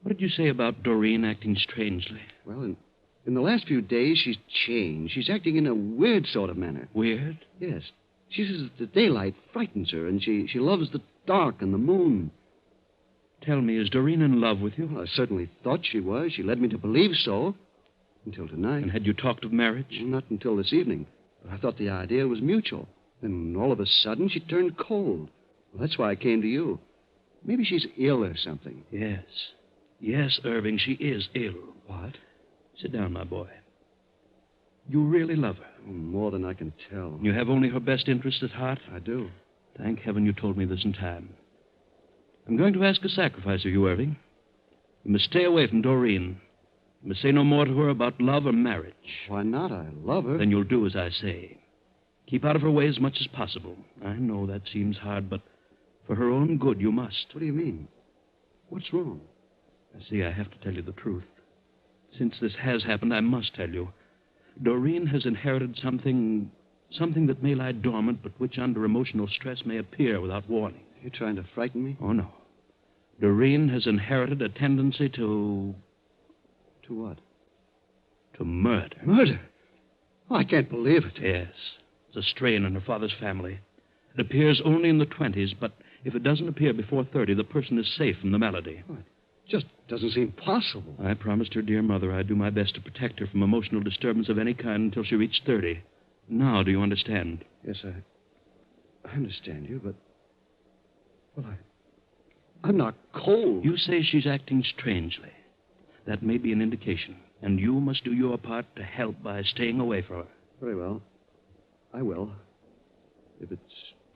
What did you say about Doreen acting strangely? Well, in the last few days, she's changed. She's acting in a weird sort of manner. Weird? Yes. She says the daylight frightens her, and she loves the dark and the moon. Tell me, is Doreen in love with you? Well, I certainly thought she was. She led me to believe so. Until tonight. And had you talked of marriage? Well, not until this evening. I thought the idea was mutual. Then all of a sudden, she turned cold. Well, that's why I came to you. Maybe she's ill or something. Yes. Yes, Irving, she is ill. What? Sit down, my boy. You really love her? Oh, more than I can tell. You have only her best interest at heart? I do. Thank heaven you told me this in time. I'm going to ask a sacrifice of you, Irving. You must stay away from Doreen. You must say no more to her about love or marriage. Why not? I love her. Then you'll do as I say. Keep out of her way as much as possible. I know that seems hard, but for her own good, you must. What do you mean? What's wrong? See, I have to tell you the truth. Since this has happened, I must tell you. Doreen has inherited something that may lie dormant, but which under emotional stress may appear without warning. You're trying to frighten me? Oh, no. Doreen has inherited a tendency to... To what? To murder. Murder? Oh, I can't believe it. Yes. It's a strain in her father's family. It appears only in the 20s, but if it doesn't appear before 30, the person is safe from the malady. Oh, it just doesn't seem possible. I promised her dear mother I'd do my best to protect her from emotional disturbance of any kind until she reached 30. Now, do you understand? Yes, I understand you, but... Well, I'm not cold. You say she's acting strangely. That may be an indication, and you must do your part to help by staying away from her. Very well. I will. If it's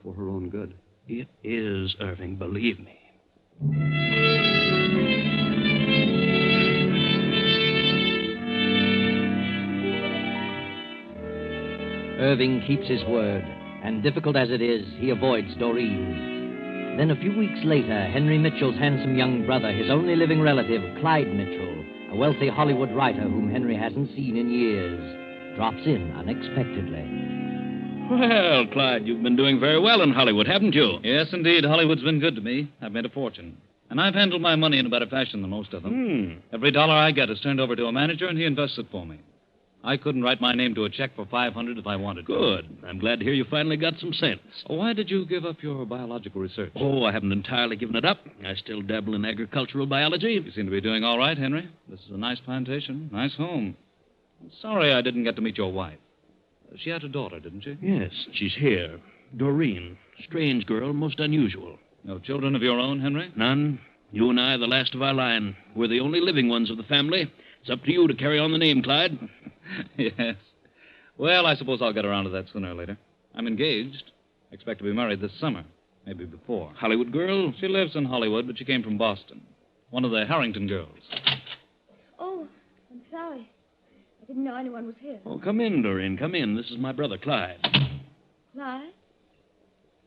for her own good. It is, Irving, believe me. Irving keeps his word, and difficult as it is, he avoids Doreen. Then a few weeks later, Henry Mitchell's handsome young brother, his only living relative, Clyde Mitchell, a wealthy Hollywood writer whom Henry hasn't seen in years, drops in unexpectedly. Well, Clyde, you've been doing very well in Hollywood, haven't you? Yes, indeed. Hollywood's been good to me. I've made a fortune. And I've handled my money in a better fashion than most of them. Every dollar I get is turned over to a manager, and he invests it for me. I couldn't write my name to a check for $500 if I wanted to. Good. I'm glad to hear you finally got some sense. Why did you give up your biological research? Oh, I haven't entirely given it up. I still dabble in agricultural biology. You seem to be doing all right, Henry. This is a nice plantation, nice home. I'm sorry I didn't get to meet your wife. She had a daughter, didn't she? Yes, she's here. Doreen. Strange girl, most unusual. No children of your own, Henry? None. You and I are the last of our line. We're the only living ones of the family. It's up to you to carry on the name, Clyde. Yes. Well, I suppose I'll get around to that sooner or later. I'm engaged. Expect to be married this summer. Maybe before. Hollywood girl? She lives in Hollywood, but she came from Boston. One of the Harrington girls. Oh, I'm sorry. I didn't know anyone was here. Oh, come in, Doreen. Come in. This is my brother, Clyde. Clyde?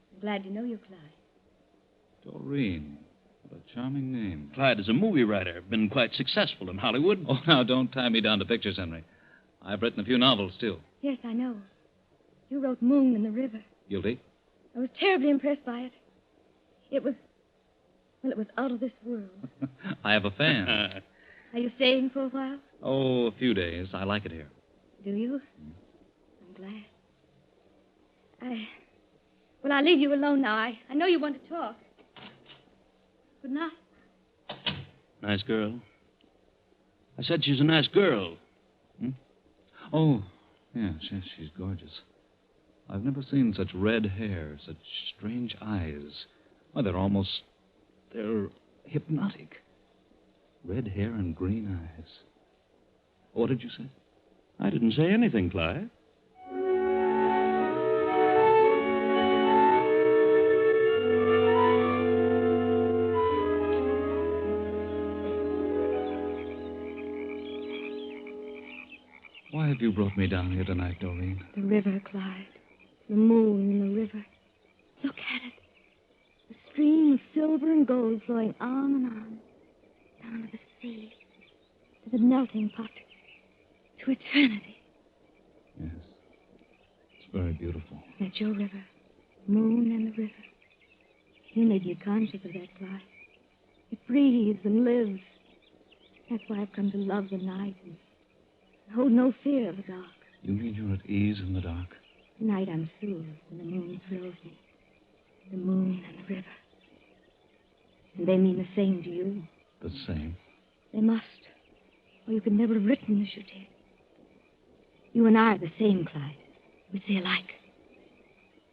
I'm glad to know you, Clyde. Doreen. What a charming name. Clyde is a movie writer. Been quite successful in Hollywood. Oh, now, don't tie me down to pictures, Henry. I've written a few novels, too. Yes, I know. You wrote Moon in the River. Guilty? I was terribly impressed by it. It was out of this world. I have a fan. Are you staying for a while? Oh, a few days. I like it here. Do you? I'm glad. Well, I'll leave you alone now. I know you want to talk. Good night. Nice girl. I said she's a nice girl. Oh, yes, she's gorgeous. I've never seen such red hair, such strange eyes. Why, they're hypnotic. Red hair and green eyes. What did you say? I didn't say anything, Clyde. Why have you brought me down here tonight, Doreen? The river, Clyde. The moon in the river. Look at it. A stream of silver and gold flowing on and on. Down to the sea. To the melting pot. To eternity. Yes. It's very beautiful. That's your river. Moon and the river. You made me conscious of that, Clyde. It breathes and lives. That's why I've come to love the night and hold no fear of the dark. You mean you're at ease in the dark? Tonight I'm soothed and the moon thrills me. The moon and the river. And they mean the same to you. The same? They must. Or you could never have written as you did. You and I are the same, Clyde. We see alike.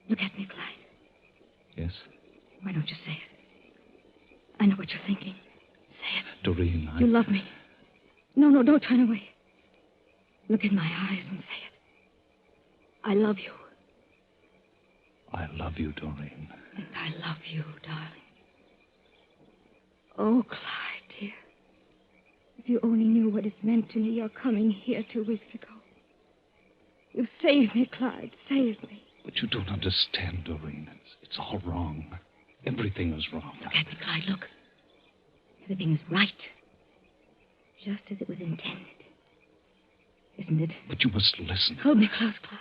Look at me, Clyde. Yes? Why don't you say it? I know what you're thinking. Say it. Doreen, You love me. No, don't turn away. Look in my eyes and say it. I love you. I love you, Doreen. And I love you, darling. Oh, Clyde, dear. If you only knew what it's meant to me, your coming here 2 weeks ago. You saved me, Clyde. Saved me. But you don't understand, Doreen. It's all wrong. Everything is wrong. Look at me, Clyde. Look. Everything is right. Just as it was intended. Isn't it? But you must listen. Hold me close, Clyde.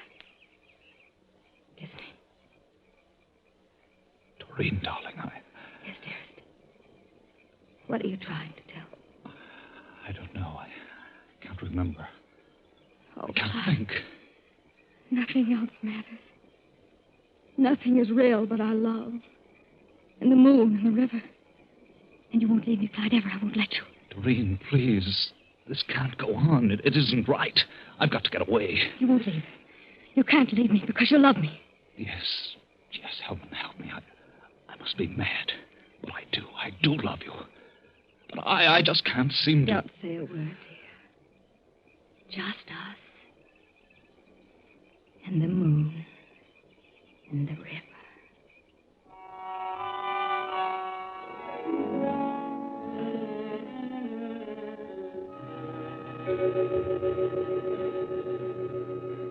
Listening. Doreen, darling, Yes, dearest. What are you trying to tell? I don't know. I can't remember. Oh, I can't Clyde. think. Nothing else matters. Nothing is real but our love. And the moon and the river. And you won't leave me, Clyde, ever. I won't let you. Doreen, please. This can't go on. It isn't right. I've got to get away. You won't leave. You can't leave me because you love me. Yes, Helen, help me. I must be mad. But I do love you. But I just can't seem to... Don't say a word, dear. Just us. And the moon. And the river.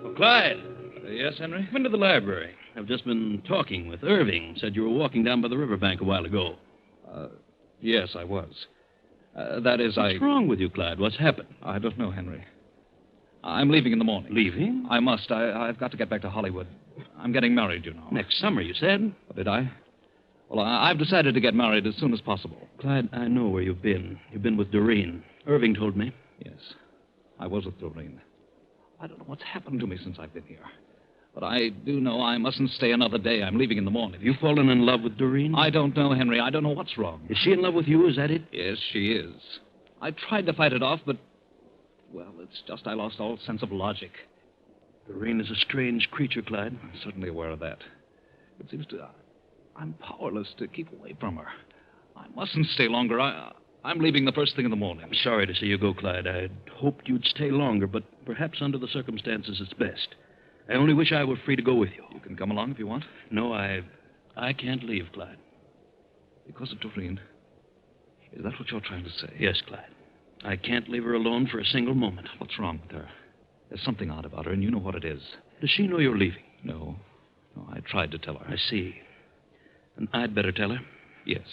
Oh, Clyde. Yes, Henry? Come into the library. I've just been talking with Irving. Said you were walking down by the riverbank a while ago. Yes, I was. That is, What's wrong with you, Clyde? What's happened? I don't know, Henry. I'm leaving in the morning. Leaving? I must. I've got to get back to Hollywood. I'm getting married, you know. Next summer, you said? Did I? Well, I've decided to get married as soon as possible. Clyde, I know where you've been. You've been with Doreen. Irving told me. Yes, I was with Doreen. I don't know what's happened to me since I've been here. But I do know I mustn't stay another day. I'm leaving in the morning. Have you fallen in love with Doreen? I don't know, Henry. I don't know what's wrong. Is she in love with you? Is that it? Yes, she is. I tried to fight it off, but... Well, it's just I lost all sense of logic. Doreen is a strange creature, Clyde. I'm certainly aware of that. It seems to... I'm powerless to keep away from her. I mustn't stay longer. I'm leaving the first thing in the morning. I'm sorry to see you go, Clyde. I'd hoped you'd stay longer, but perhaps under the circumstances it's best. I only wish I were free to go with you. You can come along if you want. No, I can't leave, Clyde. Because of Doreen? Is that what you're trying to say? Yes, Clyde. I can't leave her alone for a single moment. What's wrong with her? There's something odd about her, and you know what it is. Does she know you're leaving? No, I tried to tell her. I see. And I'd better tell her? Yes.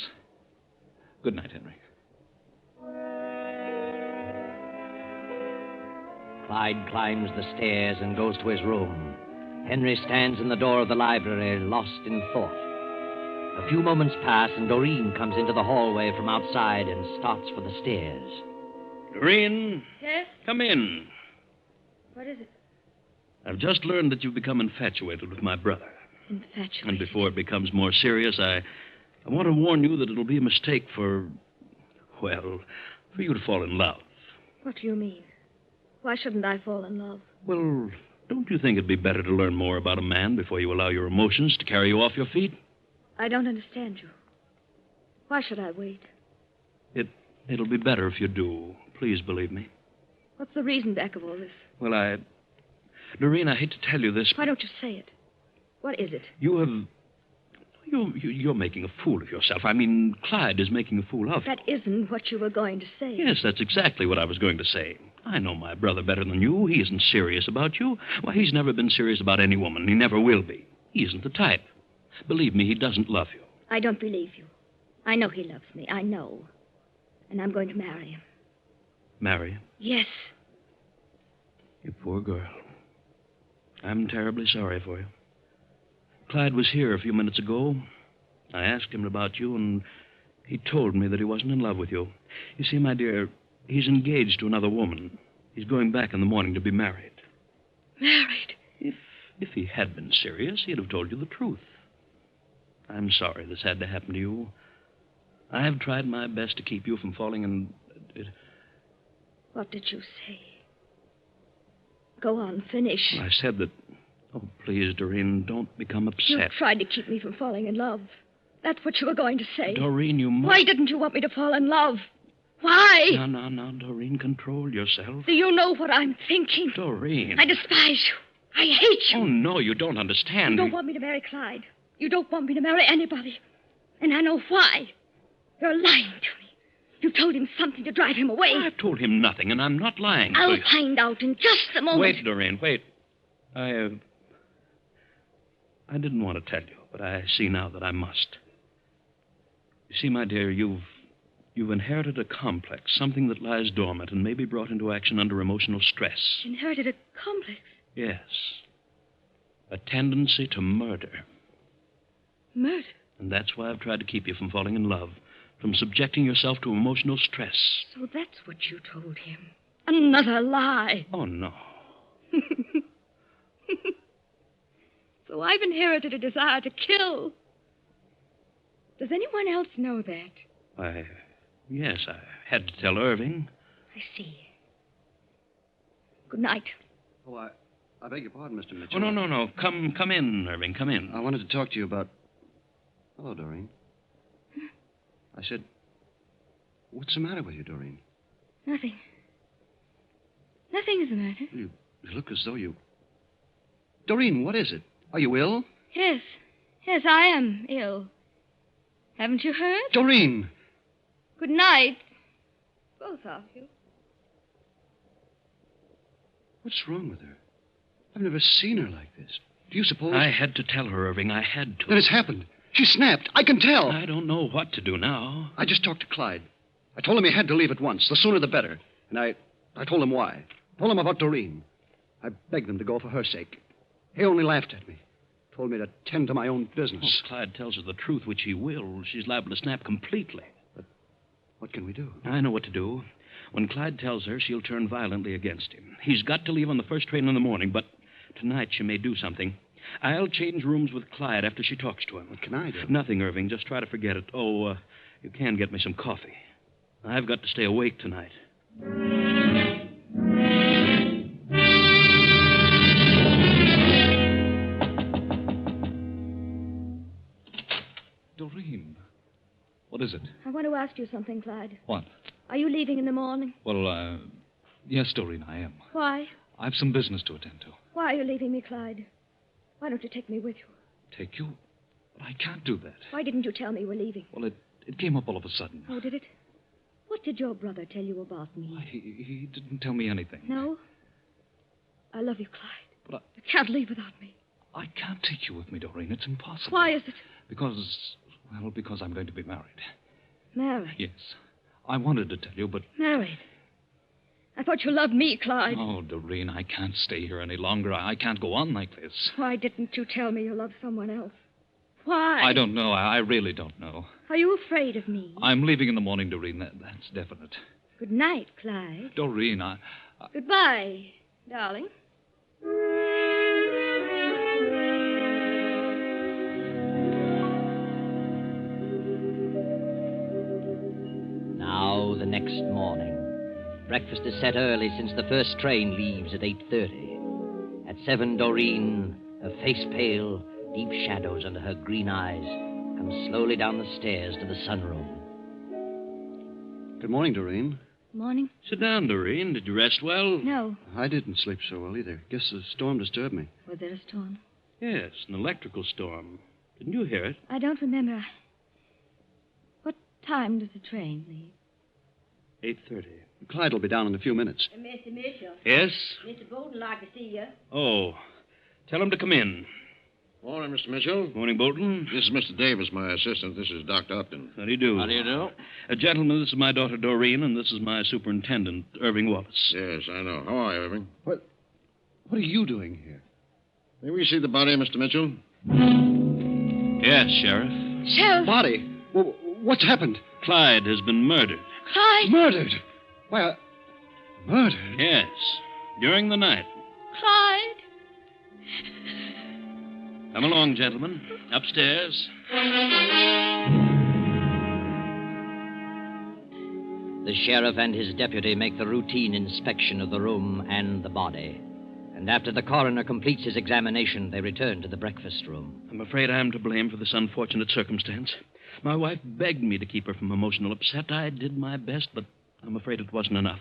Good night, Henry. Clyde climbs the stairs and goes to his room. Henry stands in the door of the library, lost in thought. A few moments pass, and Doreen comes into the hallway from outside and starts for the stairs. Doreen, Yes? come in. What is it? I've just learned that you've become infatuated with my brother. Infatuated. And before it becomes more serious, I want to warn you that it'll be a mistake for you to fall in love. What do you mean? Why shouldn't I fall in love? Well, don't you think it'd be better to learn more about a man before you allow your emotions to carry you off your feet? I don't understand you. Why should I wait? It'll be better if you do. Please believe me. What's the reason back of all this? Well, Doreen, I hate to tell you this. Why don't you say it? What is it? You're making a fool of yourself. I mean, Clyde is making a fool of you. That isn't what you were going to say. Yes, that's exactly what I was going to say. I know my brother better than you. He isn't serious about you. Why, he's never been serious about any woman. He never will be. He isn't the type. Believe me, he doesn't love you. I don't believe you. I know he loves me. I know. And I'm going to marry him. Marry him? Yes. You poor girl. I'm terribly sorry for you. Clyde was here a few minutes ago. I asked him about you, and he told me that he wasn't in love with you. You see, my dear, he's engaged to another woman. He's going back in the morning to be married. Married? If he had been serious, he'd have told you the truth. I'm sorry this had to happen to you. I have tried my best to keep you from falling in... What did you say? Go on, finish. I said that... Oh, please, Doreen, don't become upset. You tried to keep me from falling in love. That's what you were going to say. Doreen, you must... Why didn't you want me to fall in love? Why? No, Doreen, control yourself. Do you know what I'm thinking? Doreen. I despise you. I hate you. Oh, no, you don't understand. You don't want me to marry Clyde. You don't want me to marry anybody. And I know why. You're lying to me. You told him something to drive him away. I've told him nothing, and I'm not lying. I'll find out in just a moment. Wait, Doreen, wait. I didn't want to tell you, but I see now that I must. You see, my dear, you've inherited a complex, something that lies dormant and may be brought into action under emotional stress. Inherited a complex? Yes. A tendency to murder. Murder? And that's why I've tried to keep you from falling in love, from subjecting yourself to emotional stress. So that's what you told him. Another lie. Oh, no. So I've inherited a desire to kill. Does anyone else know that? Yes, I had to tell Irving. I see. Good night. Oh, I beg your pardon, Mr. Mitchell. Oh, no. Come in, Irving. Come in. I wanted to talk to you about... Hello, Doreen. I said, what's the matter with you, Doreen? Nothing. Nothing is the matter. You look as though you... Doreen, what is it? Are you ill? Yes, I am ill. Haven't you heard? Doreen! Good night, both of you. What's wrong with her? I've never seen her like this. Do you suppose... I had to tell her, Irving. I had to. Then it's happened. She snapped. I can tell. I don't know what to do now. I just talked to Clyde. I told him he had to leave at once. The sooner the better. And I told him why. Told him about Doreen. I begged him to go for her sake. He only laughed at me. Told me to tend to my own business. Oh, Clyde tells her the truth, which he will. She's liable to snap completely. But what can we do? I know what to do. When Clyde tells her, she'll turn violently against him. He's got to leave on the first train in the morning, but tonight she may do something. I'll change rooms with Clyde after she talks to him. What can I do? Nothing, Irving. Just try to forget it. Oh, you can get me some coffee. I've got to stay awake tonight. Doreen. What is it? I want to ask you something, Clyde. What? Are you leaving in the morning? Well, yes, Doreen, I am. Why? I've some business to attend to. Why are you leaving me, Clyde? Why don't you take me with you? Take you? But I can't do that. Why didn't you tell me you were leaving? Well, it came up all of a sudden. Oh, did it? What did your brother tell you about me? He didn't tell me anything. No? I love you, Clyde. But you can't leave without me. I can't take you with me, Doreen. It's impossible. Why is it? Because I'm going to be married. Married? Yes. I wanted to tell you, but... Married? I thought you loved me, Clyde. Oh, Doreen, I can't stay here any longer. I can't go on like this. Why didn't you tell me you loved someone else? Why? I don't know. I really don't know. Are you afraid of me? I'm leaving in the morning, Doreen. That's definite. Good night, Clyde. Doreen, Goodbye, darling. Now, the next morning. Breakfast is set early since the first train leaves at 8:30. At 7, Doreen, her face pale, deep shadows under her green eyes, comes slowly down the stairs to the sunroom. Good morning, Doreen. Morning. Sit down, Doreen. Did you rest well? No. I didn't sleep so well either. Guess the storm disturbed me. Was there a storm? Yes, an electrical storm. Didn't you hear it? I don't remember. What time does the train leave? 8:30. Clyde will be down in a few minutes. Mr. Mitchell. Yes? Mr. Bolton like to see you. Oh, tell him to come in. Morning, Mr. Mitchell. Morning, Bolton. This is Mr. Davis, my assistant. This is Dr. Upton. How do you do? How do you do? Gentlemen, this is my daughter, Doreen, and this is my superintendent, Irving Wallace. Yes, I know. How are you, Irving? What are you doing here? May we see the body, Mr. Mitchell? Yes, Sheriff. Sheriff! Body? What's happened? Clyde has been murdered. Clyde! Murdered? Why, murdered? Yes, during the night. Clyde! Come along, gentlemen. Upstairs. The sheriff and his deputy make the routine inspection of the room and the body. And after the coroner completes his examination, they return to the breakfast room. I'm afraid I'm to blame for this unfortunate circumstance. My wife begged me to keep her from emotional upset. I did my best, but I'm afraid it wasn't enough.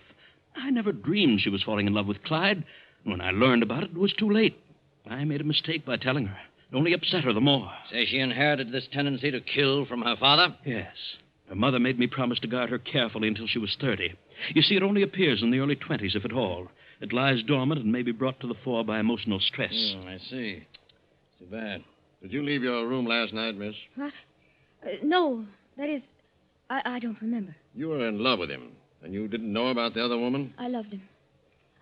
I never dreamed she was falling in love with Clyde. When I learned about it, it was too late. I made a mistake by telling her. It only upset her the more. Say she inherited this tendency to kill from her father? Yes. Her mother made me promise to guard her carefully until she was 30. You see, it only appears in the early 20s, if at all. It lies dormant and may be brought to the fore by emotional stress. I see. Too bad. Did you leave your room last night, miss? What? No. That is, I don't remember. You were in love with him, and you didn't know about the other woman? I loved him.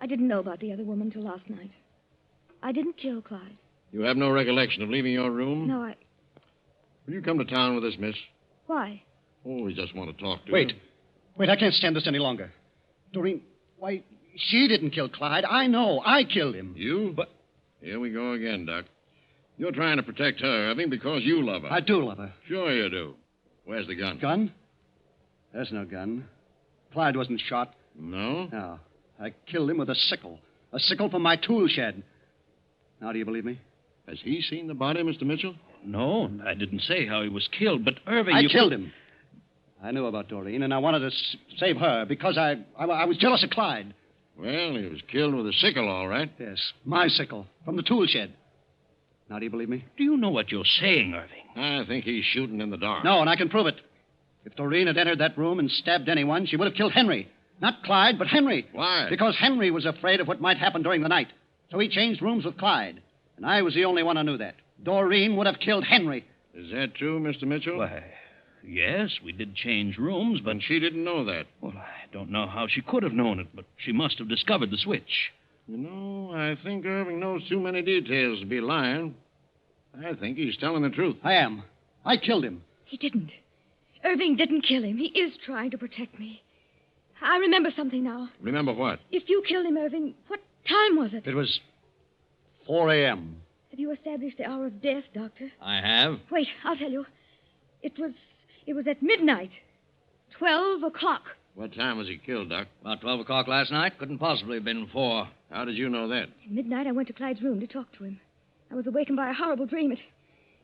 I didn't know about the other woman till last night. I didn't kill Clyde. You have no recollection of leaving your room? No, I... Will you come to town with us, miss? Why? Oh, we just want to talk to Wait. you. Wait, I can't stand this any longer. Doreen, why, she didn't kill Clyde. I know. I killed him. You? But... Here we go again, Doc. You're trying to protect her, Irving, because you love her. I do love her. Sure you do. Where's the gun? Gun? There's no gun. Clyde wasn't shot. No? No. I killed him with a sickle. A sickle from my tool shed. Now, do you believe me? Has he seen the body, Mr. Mitchell? No, I didn't say how he was killed, but Irving... I killed him. I knew about Doreen, and I wanted to save her because I was jealous of Clyde. Well, he was killed with a sickle, all right. Yes, my sickle, from the tool shed. Now, do you believe me? Do you know what you're saying, Irving? I think he's shooting in the dark. No, and I can prove it. If Doreen had entered that room and stabbed anyone, she would have killed Henry. Not Clyde, but Henry. Why? Because Henry was afraid of what might happen during the night. So he changed rooms with Clyde. And I was the only one who knew that. Doreen would have killed Henry. Is that true, Mr. Mitchell? Why, yes, we did change rooms, but... And she didn't know that. Well, I don't know how she could have known it, but she must have discovered the switch. You know, I think Irving knows too many details to be lying. I think he's telling the truth. I am. I killed him. He didn't. Irving didn't kill him. He is trying to protect me. I remember something now. Remember what? If you killed him, Irving, what time was it? It was 4 a.m. Have you established the hour of death, Doctor? I have. Wait, I'll tell you. It was at midnight. 12 o'clock. What time was he killed, Doc? About 12 o'clock last night. Couldn't possibly have been 4. How did you know that? At midnight, I went to Clyde's room to talk to him. I was awakened by a horrible dream.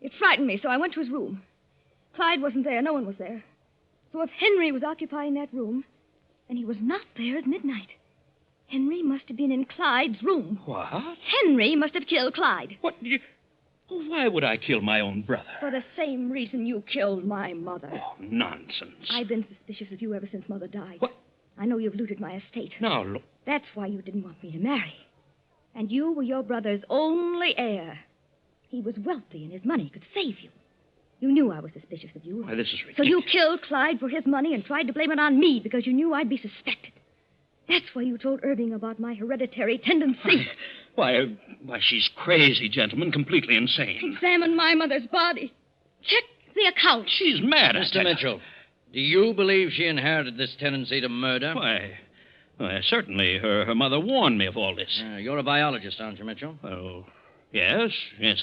It frightened me, so I went to his room. Clyde wasn't there. No one was there. So if Henry was occupying that room, and he was not there at midnight, Henry must have been in Clyde's room. What? Henry must have killed Clyde. What? Why would I kill my own brother? For the same reason you killed my mother. Oh, nonsense. I've been suspicious of you ever since Mother died. What? I know you've looted my estate. Now, look. That's why you didn't want me to marry. And you were your brother's only heir. He was wealthy and his money could save you. You knew I was suspicious of you. Why, this is ridiculous. So you killed Clyde for his money and tried to blame it on me because you knew I'd be suspected. That's why you told Irving about my hereditary tendency. Why, she's crazy, gentlemen, completely insane. Examine my mother's body. Check the account. She's mad. Mr. Mitchell, do you believe she inherited this tendency to murder? Why, certainly. Her mother warned me of all this. You're a biologist, aren't you, Mitchell? Oh, yes,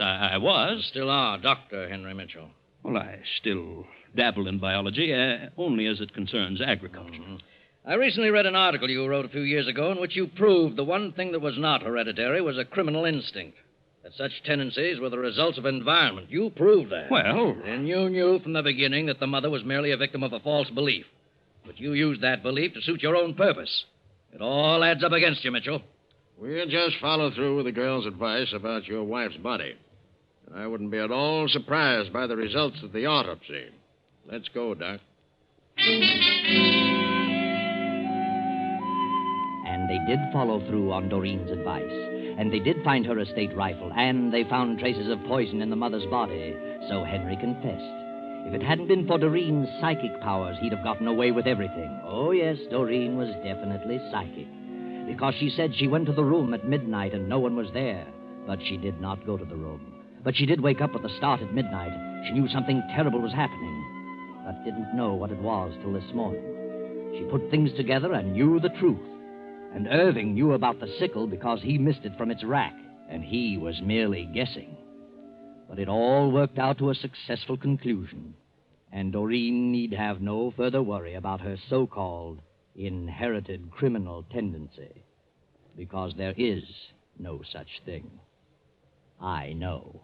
I was. Still are, Dr. Henry Mitchell. Well, I still dabble in biology, only as it concerns agriculture. Mm-hmm. I recently read an article you wrote a few years ago in which you proved the one thing that was not hereditary was a criminal instinct. That such tendencies were the results of environment. You proved that. Well... And you knew from the beginning that the mother was merely a victim of a false belief. But you used that belief to suit your own purpose. It all adds up against you, Mitchell. We'll just follow through with the girl's advice about your wife's body. I wouldn't be at all surprised by the results of the autopsy. Let's go, Doc. And they did follow through on Doreen's advice. And they did find her estate rifle. And they found traces of poison in the mother's body. So Henry confessed. If it hadn't been for Doreen's psychic powers, he'd have gotten away with everything. Oh, yes, Doreen was definitely psychic. Because she said she went to the room at midnight and no one was there. But she did not go to the room. But she did wake up at the start at midnight. She knew something terrible was happening, but didn't know what it was till this morning. She put things together and knew the truth. And Irving knew about the sickle because he missed it from its rack, and he was merely guessing. But it all worked out to a successful conclusion, and Doreen need have no further worry about her so-called inherited criminal tendency, because there is no such thing. I know.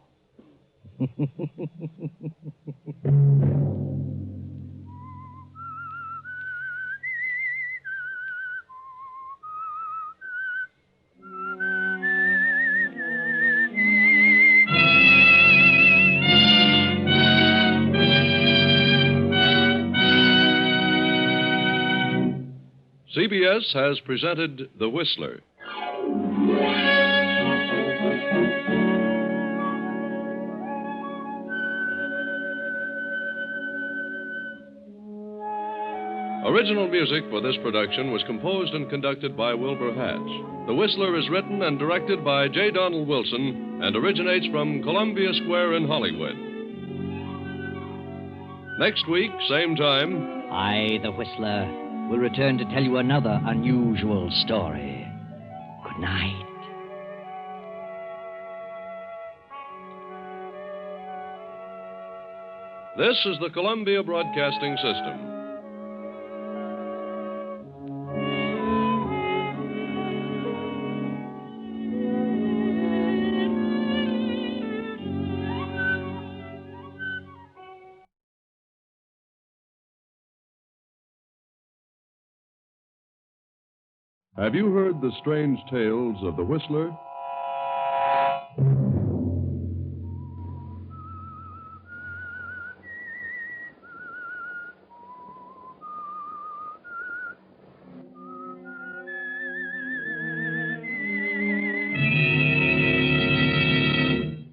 CBS has presented The Whistler. Original music for this production was composed and conducted by Wilbur Hatch. The Whistler is written and directed by J. Donald Wilson and originates from Columbia Square in Hollywood. Next week, same time, I, the Whistler, will return to tell you another unusual story. Good night. this is the Columbia Broadcasting System. Have you heard the strange tales of the Whistler?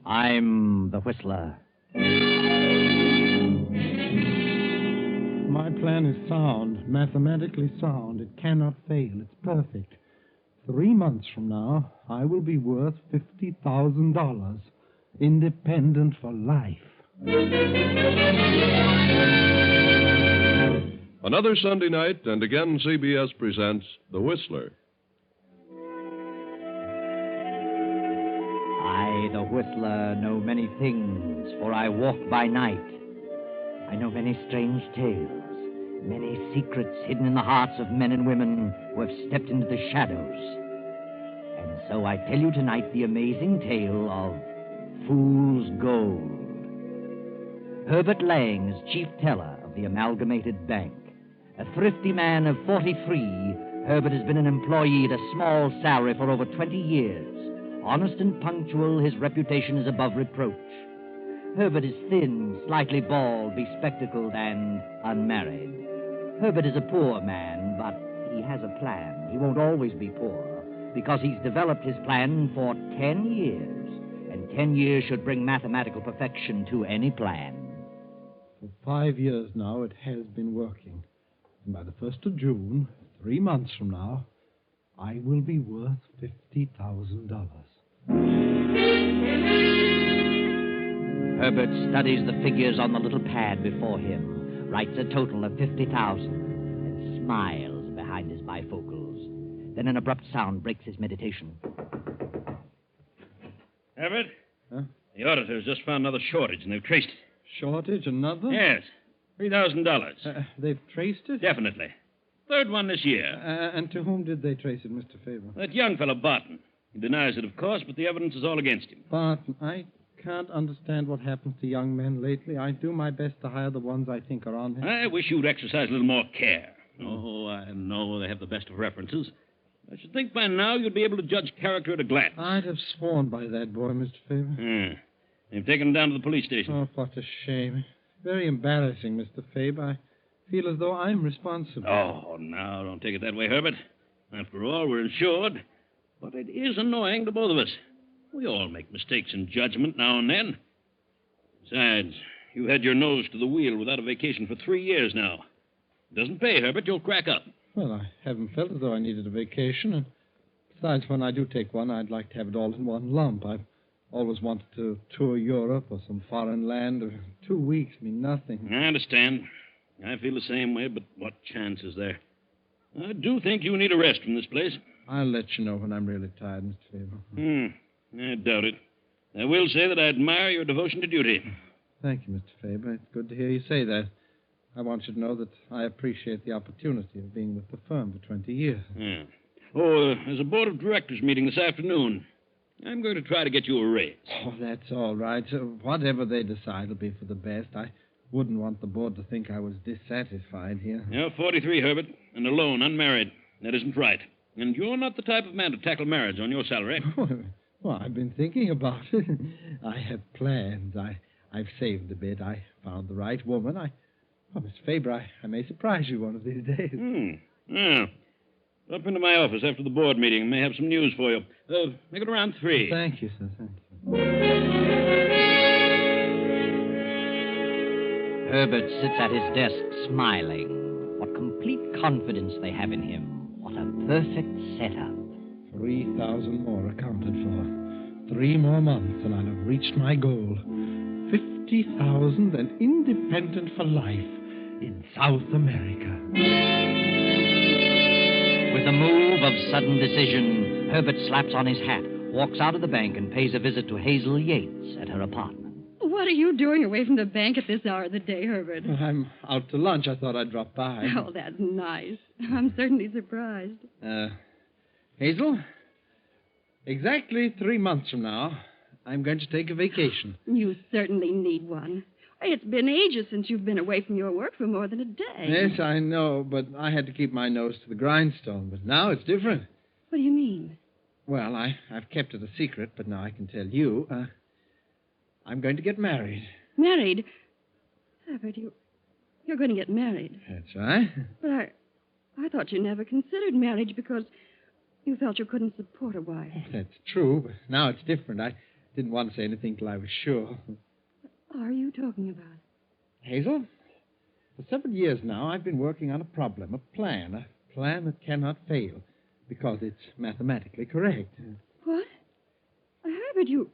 I'm the Whistler. My plan is sound, mathematically sound. It cannot fail. It's perfect. 3 months from now, I will be worth $50,000, independent for life. Another Sunday night, and again CBS presents The Whistler. I, the Whistler, know many things, for I walk by night. I know many strange tales, many secrets hidden in the hearts of men and women who have stepped into the shadows. And so I tell you tonight the amazing tale of Fool's Gold. Herbert Lang is chief teller of the Amalgamated Bank. A thrifty man of 43, Herbert has been an employee at a small salary for over 20 years. Honest and punctual, his reputation is above reproach. Herbert is thin, slightly bald, bespectacled, and unmarried. Herbert is a poor man, but he has a plan. He won't always be poor, because he's developed his plan for 10 years. And 10 years should bring mathematical perfection to any plan. For 5 years now, it has been working. And by the 1st of June, 3 months from now, I will be worth $50,000. Herbert studies the figures on the little pad before him, writes a total of 50,000, and smiles behind his bifocals. Then an abrupt sound breaks his meditation. Herbert? Huh? The auditors just found another shortage, and they've traced it. Shortage, another? Yes. $3,000. They've traced it? Definitely. Third one this year. And to whom did they trace it, Mr. Faber? That young fellow, Barton. He denies it, of course, but the evidence is all against him. Barton, I can't understand what happens to young men lately. I do my best to hire the ones I think are on him. I wish you'd exercise a little more care. Oh, I know they have the best of references. I should think by now you'd be able to judge character at a glance. I'd have sworn by that boy, Mr. Faber. They've taken him down to the police station. Oh, what a shame. Very embarrassing, Mr. Faber. I feel as though I'm responsible. Oh, now, don't take it that way, Herbert. After all, we're insured. But it is annoying to both of us. We all make mistakes in judgment now and then. Besides, you've had your nose to the wheel without a vacation for 3 years now. It doesn't pay, Herbert. You'll crack up. Well, I haven't felt as though I needed a vacation. And besides, when I do take one, I'd like to have it all in one lump. I've always wanted to tour Europe or some foreign land. 2 weeks mean nothing. I understand. I feel the same way, but what chance is there? I do think you need a rest from this place. I'll let you know when I'm really tired, Mr. Faber. I doubt it. I will say that I admire your devotion to duty. Thank you, Mr. Faber. It's good to hear you say that. I want you to know that I appreciate the opportunity of being with the firm for 20 years. Yeah. Oh, there's a board of directors meeting this afternoon. I'm going to try to get you a raise. Oh, that's all right. Whatever they decide will be for the best. I wouldn't want the board to think I was dissatisfied here. You're 43, Herbert, and alone, unmarried. That isn't right. And you're not the type of man to tackle marriage on your salary. Well, I've been thinking about it. I have plans. I've saved a bit. I found the right woman. Mr. Faber, I may surprise you one of these days. Yeah. Drop into my office after the board meeting. I may have some news for you. Make it around 3. Thank you, sir. Thank you. Herbert sits at his desk smiling. What complete confidence they have in him. What a perfect setup. 3,000 more accounted for. 3 more months and I'll have reached my goal. 50,000 and independent for life in South America. With a move of sudden decision, Herbert slaps on his hat, walks out of the bank, and pays a visit to Hazel Yates at her apartment. What are you doing away from the bank at this hour of the day, Herbert? I'm out to lunch. I thought I'd drop by. Oh, that's nice. I'm certainly surprised. Hazel, exactly 3 months from now, I'm going to take a vacation. You certainly need one. It's been ages since you've been away from your work for more than a day. Yes, I know, but I had to keep my nose to the grindstone. But now it's different. What do you mean? Well, I've kept it a secret, but now I can tell you. I'm going to get married. Married? Herbert, you're going to get married. That's right. But I thought you never considered marriage because you felt you couldn't support a wife. That's true, but now it's different. I didn't want to say anything till I was sure. What are you talking about? Hazel, for several years now, I've been working on a problem, a plan that cannot fail, because it's mathematically correct. What? Herbert, you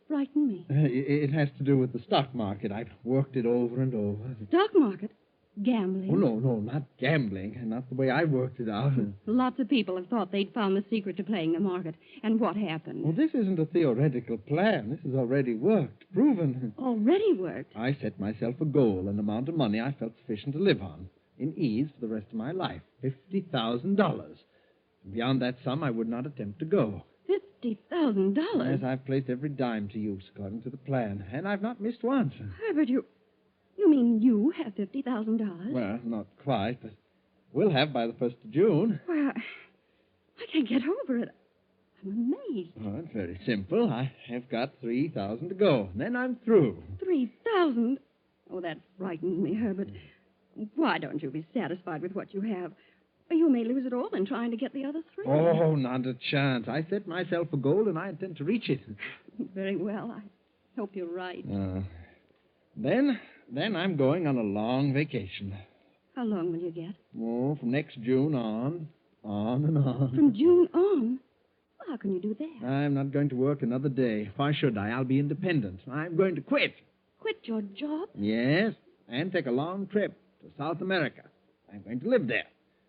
frighten me. It has to do with the stock market. I've worked it over and over. Stock market? Gambling? Oh, no, not gambling. Not the way I worked it out. Lots of people have thought they'd found the secret to playing the market. And what happened? Well, this isn't a theoretical plan. This has already worked, proven. Already worked? I set myself a goal, an amount of money I felt sufficient to live on, in ease for the rest of my life, $50,000. Beyond that sum, I would not attempt to go. $50,000? Yes, I've placed every dime to use according to the plan, and I've not missed once. Herbert, you mean you have $50,000? Well, not quite, but we'll have by the 1st of June. Well, I can't get over it. I'm amazed. Oh, it's very simple. I have got 3,000 to go, and then I'm through. 3,000? Oh, that frightens me, Herbert. Why don't you be satisfied with what you have? You may lose it all in trying to get the other 3. Oh, not a chance. I set myself a goal, and I intend to reach it. Very well. I hope you're right. Then I'm going on a long vacation. How long will you get? Oh, from next June on, On and on. From June on? Well, how can you do that? I'm not going to work another day. Why should I? I'll be independent. I'm going to quit. Quit your job? Yes, and take a long trip to South America. I'm going to live there.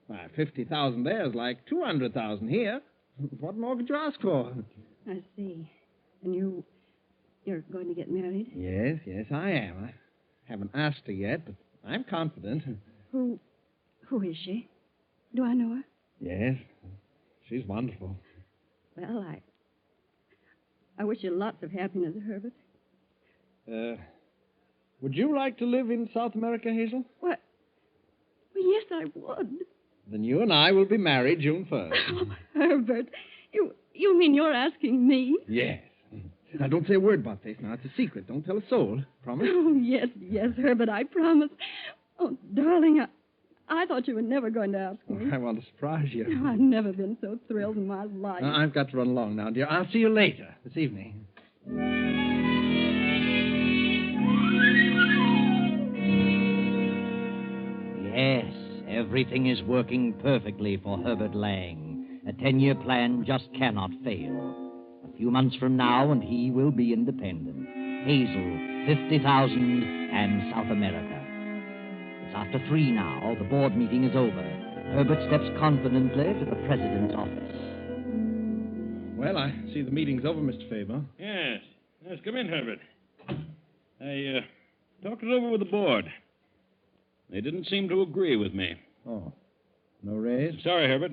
Why, 50,000 there is like 200,000 here. What more could you ask for? I see. And you're going to get married? Yes, I am. I haven't asked her yet, but I'm confident. Who is she? Do I know her? Yes, she's wonderful. Well, I wish you lots of happiness, Herbert. Would you like to live in South America, Hazel? What? Well, yes, I would. Then you and I will be married June 1st. Oh, Herbert, you mean you're asking me? Yes. Now, don't say a word about this. Now, it's a secret. Don't tell a soul. Promise? Oh, yes, Herbert, I promise. Oh, darling, I thought you were never going to ask me. I want to surprise you. Oh, I've never been so thrilled in my life. I've got to run along now, dear. I'll see you later this evening. Yes, everything is working perfectly for Herbert Lang. A 10-year plan just cannot fail. A few months from now, and he will be independent. Hazel, 50,000, and South America. It's after 3 now. The board meeting is over. Herbert steps confidently to the president's office. Well, I see the meeting's over, Mr. Faber. Yes. Come in, Herbert. I talked it over with the board. They didn't seem to agree with me. Oh. No raise? Sorry, Herbert.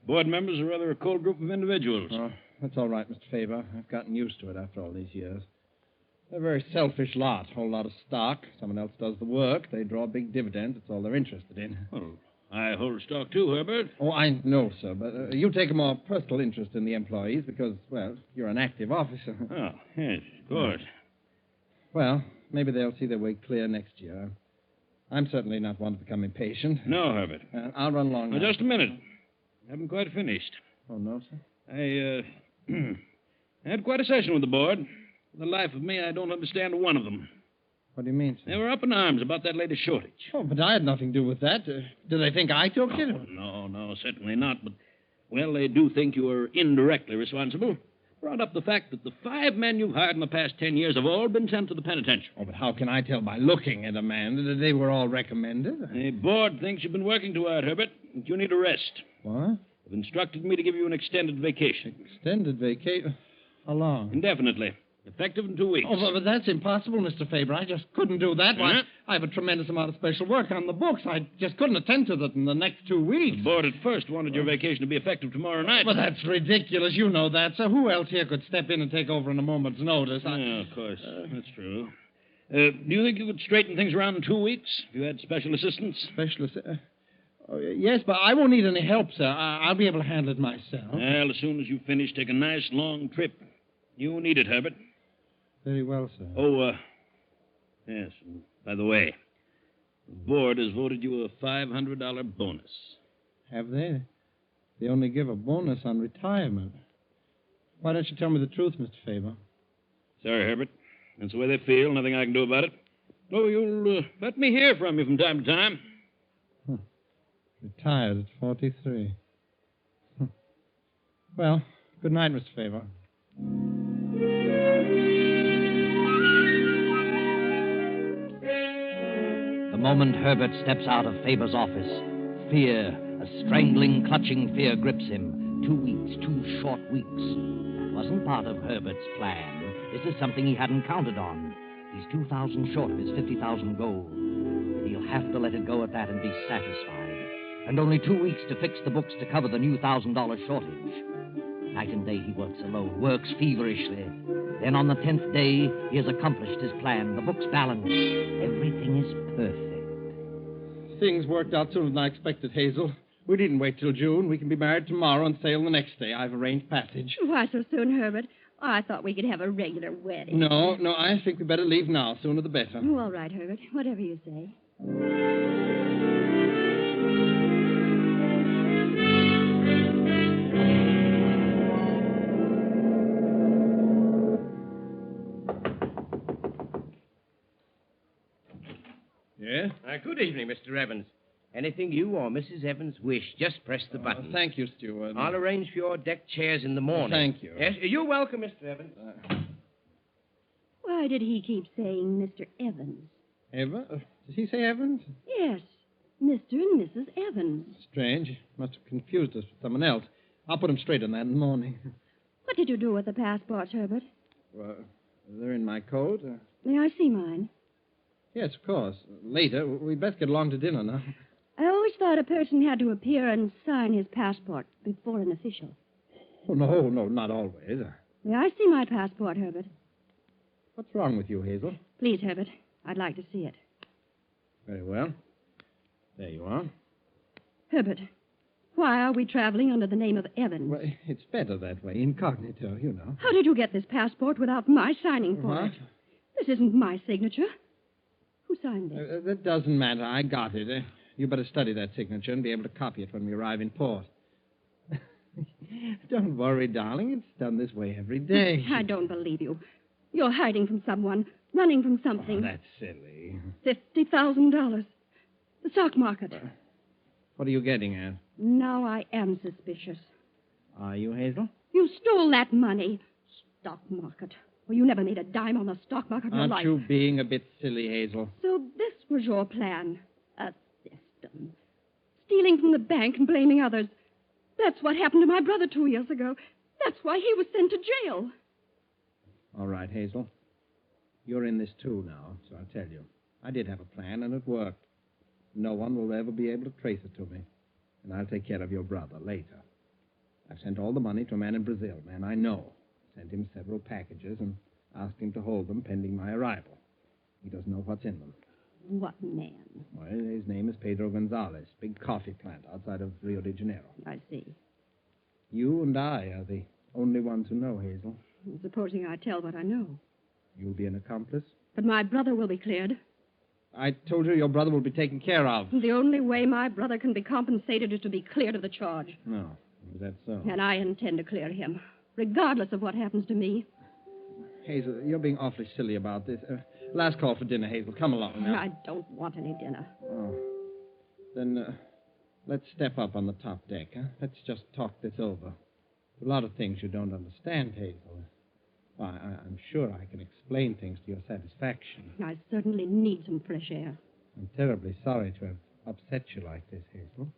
Board members are rather a cold group of individuals. Oh, that's all right, Mr. Faber. I've gotten used to it after all these years. They're a very selfish lot. Whole lot of stock. Someone else does the work. They draw big dividends. It's all they're interested in. Well, I hold stock too, Herbert. Oh, I know, sir. But you take a more personal interest in the employees because, well, you're an active officer. Oh, yes, of course. Well, maybe they'll see their way clear next year. I'm certainly not one to become impatient. No, Herbert. I'll run along now. Just a minute. I haven't quite finished. Oh, no, sir? I had quite a session with the board. For the life of me, I don't understand one of them. What do you mean, sir? They were up in arms about that latest shortage. Oh, but I had nothing to do with that. Do they think I took it? No, certainly not. But, well, they do think you are indirectly responsible. Brought up the fact that the 5 men you've hired in the past 10 years have all been sent to the penitentiary. Oh, but how can I tell by looking at a man that they were all recommended? The board thinks you've been working too hard, Herbert. That you need a rest. What? They've instructed me to give you an extended vacation. Extended vacation? How long? Indefinitely. Effective in 2 weeks. Oh, but that's impossible, Mr. Faber. I just couldn't do that. Why, I have a tremendous amount of special work on the books. I just couldn't attend to that in the next 2 weeks. The board at first wanted your vacation to be effective tomorrow night. Well, that's ridiculous. You know that, sir. Who else here could step in and take over on a moment's notice? Yeah, of course. That's true. Do you think you could straighten things around in 2 weeks if you had special assistance? Special assistance? Yes, but I won't need any help, sir. I'll be able to handle it myself. Well, as soon as you finish, take a nice long trip. You need it, Herbert. Very well, sir. Oh, yes. And by the way, the board has voted you a $500 bonus. Have they? They only give a bonus on retirement. Why don't you tell me the truth, Mr. Faber? Sorry, Herbert. That's the way they feel. Nothing I can do about it. Oh, you'll let me hear from you from time to time. Retired at 43. Well, good night, Mr. Faber. The moment Herbert steps out of Faber's office, fear, a strangling, clutching fear grips him. 2 weeks, 2 short weeks. That wasn't part of Herbert's plan. This is something he hadn't counted on. He's 2,000 short of his 50,000 goal. He'll have to let it go at that and be satisfied. And only 2 weeks to fix the books to cover the new $1,000 shortage. Night and day he works alone, works feverishly. Then on the 10th day, he has accomplished his plan. The book's balanced. Everything is perfect. Things worked out sooner than I expected, Hazel. We needn't wait till June. We can be married tomorrow and sail the next day. I've arranged passage. Why so soon, Herbert? I thought we could have a regular wedding. No, I think we better leave now. Sooner the better. Oh, all right, Herbert. Whatever you say. Yeah? Good evening, Mr. Evans. Anything you or Mrs. Evans wish, just press the button. Thank you, Steward. I'll arrange for your deck chairs in the morning. Thank you. Yes, you're welcome, Mr. Evans. Why did he keep saying Mr. Evans? Eva? Did he say Evans? Yes, Mr. and Mrs. Evans. Strange. Must have confused us with someone else. I'll put him straight on that in the morning. What did you do with the passports, Herbert? Well, they're in my coat. May I see mine? Yes, of course. Later. We'd best get along to dinner now. I always thought a person had to appear and sign his passport before an official. Oh, no, not always. May I see my passport, Herbert? What's wrong with you, Hazel? Please, Herbert. I'd like to see it. Very well. There you are. Herbert, why are we traveling under the name of Evans? Well, it's better that way, incognito, you know. How did you get this passport without my signing for What? it? This isn't my signature. Who signed it? That doesn't matter. I got it. You better study that signature and be able to copy it when we arrive in port. Don't worry, darling. It's done this way every day. I don't believe you. You're hiding from someone, running from something. Oh, that's silly. $50,000. The stock market. What are you getting at? Now I am suspicious. Are you, Hazel? You stole that money. Stock market. Well, you never made a dime on the stock market in your life. Aren't you being a bit silly, Hazel? So this was your plan. A system. Stealing from the bank and blaming others. That's what happened to my brother 2 years ago. That's why he was sent to jail. All right, Hazel. You're in this too now, so I'll tell you. I did have a plan, and it worked. No one will ever be able to trace it to me. And I'll take care of your brother later. I've sent all the money to a man in Brazil, man I know. Sent him several packages and asked him to hold them pending my arrival. He doesn't know what's in them. What man? Well, his name is Pedro Gonzalez, big coffee plant outside of Rio de Janeiro. I see. You and I are the only ones who know, Hazel. Supposing I tell what I know. You'll be an accomplice? But my brother will be cleared. I told you your brother will be taken care of. The only way my brother can be compensated is to be cleared of the charge. No, is that so? And I intend to clear him, regardless of what happens to me. Hazel, you're being awfully silly about this. Last call for dinner, Hazel. Come along now. I don't want any dinner. Oh. Then let's step up on the top deck, huh? Let's just talk this over. A lot of things you don't understand, Hazel. Well, I'm sure I can explain things to your satisfaction. I certainly need some fresh air. I'm terribly sorry to have upset you like this, Hazel.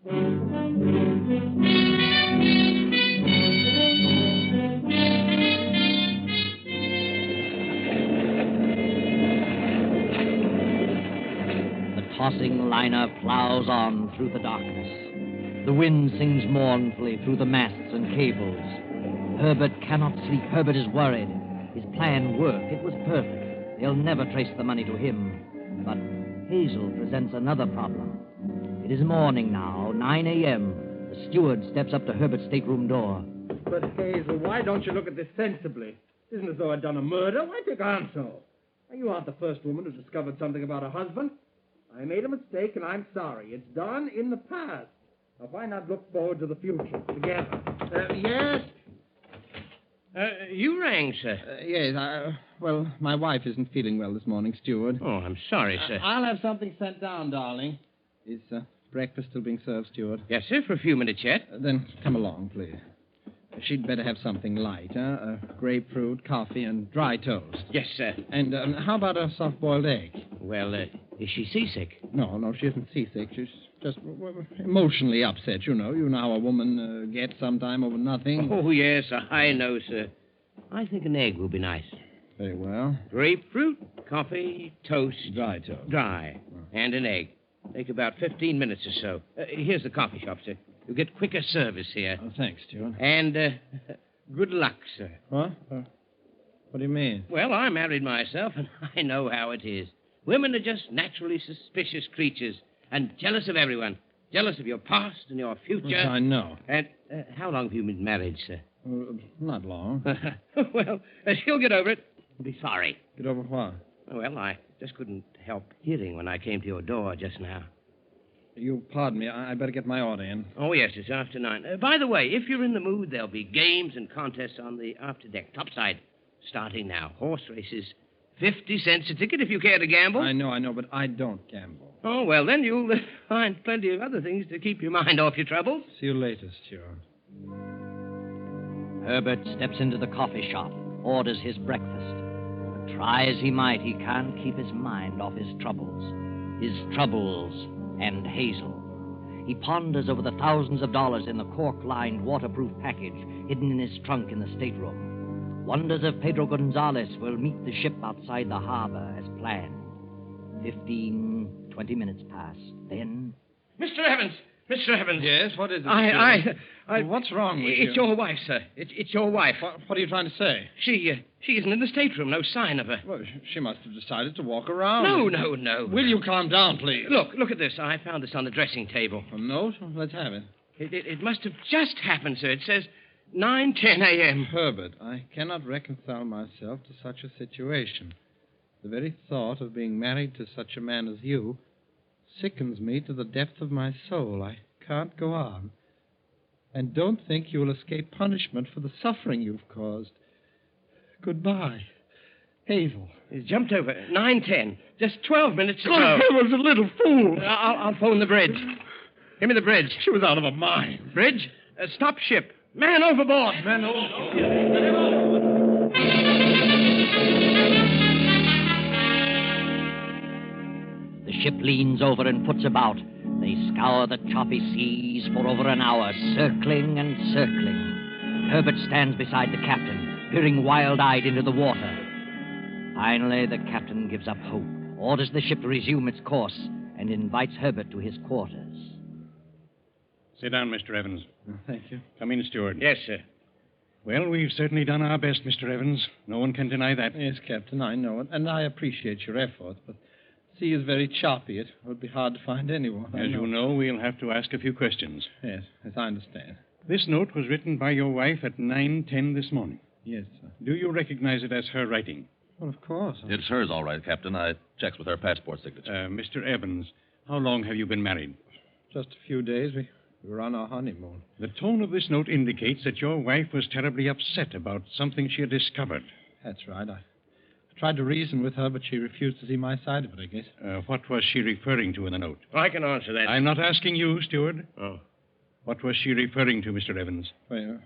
The tossing liner plows on through the darkness. The wind sings mournfully through the masts and cables. Herbert cannot sleep. Herbert is worried. His plan worked. It was perfect. They'll never trace the money to him. But Hazel presents another problem. It is morning now, 9 a.m. The steward steps up to Herbert's stateroom door. But, Hazel, why don't you look at this sensibly? It isn't as though I'd done a murder. Why take on so? You aren't the first woman who discovered something about her husband. I made a mistake, and I'm sorry. It's done in the past. Now, why not look forward to the future together? Yes? You rang, sir. Yes, well, my wife isn't feeling well this morning, Steward. Oh, I'm sorry, sir. I'll have something sent down, darling. Is breakfast still being served, Steward? Yes, sir, for a few minutes yet. Then come along, please. She'd better have something light, huh? Grapefruit, coffee, and dry toast. Yes, sir. And how about a soft-boiled egg? Well, is she seasick? No, she isn't seasick. She's just emotionally upset, you know. You know how a woman gets sometime over nothing. Oh, yes, I know, sir. I think an egg will be nice. Very well. Grapefruit, coffee, toast. Dry toast. Dry. And an egg. Take about 15 minutes or so. Here's the coffee shop, sir. You'll get quicker service here. Oh, thanks, Steward. And good luck, sir. What? What do you mean? Well, I married myself, and I know how it is. Women are just naturally suspicious creatures and jealous of everyone. Jealous of your past and your future. Yes, I know. And how long have you been married, sir? Not long. Well, she'll get over it. Be sorry. Get over what? Well, I just couldn't help hearing when I came to your door just now. You pardon me. I better get my order in. Oh, yes, it's after 9. By the way, if you're in the mood, there'll be games and contests on the after deck, topside, starting now. Horse races, 50 cents a ticket if you care to gamble. I know, but I don't gamble. Oh, well, then you'll find plenty of other things to keep your mind off your troubles. See you later, Stuart. Herbert steps into the coffee shop, orders his breakfast. But try as he might, he can't keep his mind off his troubles. His troubles and Hazel. He ponders over the thousands of dollars in the cork-lined waterproof package hidden in his trunk in the stateroom. Wonders if Pedro Gonzalez will meet the ship outside the harbor as planned. 20 minutes pass. Then... Mr. Evans! Mr. Evans! Yes, what is it? What's wrong with you? It's your wife, sir. It's your wife. What are you trying to say? She isn't in the stateroom. No sign of her. Well, she must have decided to walk around. No. Will you calm down, please? Look at this. I found this on the dressing table. A note? Let's have it. It must have just happened, sir. It says 9:10 a.m. Herbert, I cannot reconcile myself to such a situation. The very thought of being married to such a man as you sickens me to the depth of my soul. I can't go on. And don't think you will escape punishment for the suffering you've caused. Goodbye. Hazel. He's jumped over. 9:10. Just 12 minutes ago. I was a little fool. I'll phone the bridge. Give me the bridge. She was out of her mind. Bridge? Stop ship. Man overboard. Man overboard. The ship leans over and puts about. They scour the choppy seas for over an hour, circling and circling. Herbert stands beside the captain, peering wild-eyed into the water. Finally, the captain gives up hope, orders the ship to resume its course, and invites Herbert to his quarters. Sit down, Mr. Evans. Thank you. Come in, Steward. Yes, sir. Well, we've certainly done our best, Mr. Evans. No one can deny that. Yes, Captain, I know it, and I appreciate your efforts, but the sea is very choppy. It would be hard to find anyone. As you know, we'll have to ask a few questions. Yes, I understand. This note was written by your wife at 9:10 this morning. Yes, sir. Do you recognize it as her writing? Well, of course. It's hers, all right, Captain. I checked with her passport signature. Mr. Evans, how long have you been married? Just a few days. We were on our honeymoon. The tone of this note indicates that your wife was terribly upset about something she had discovered. That's right. I tried to reason with her, but she refused to see my side of it, I guess. What was she referring to in the note? I can answer that. I'm not asking you, Steward. Oh. What was she referring to, Mr. Evans? Well,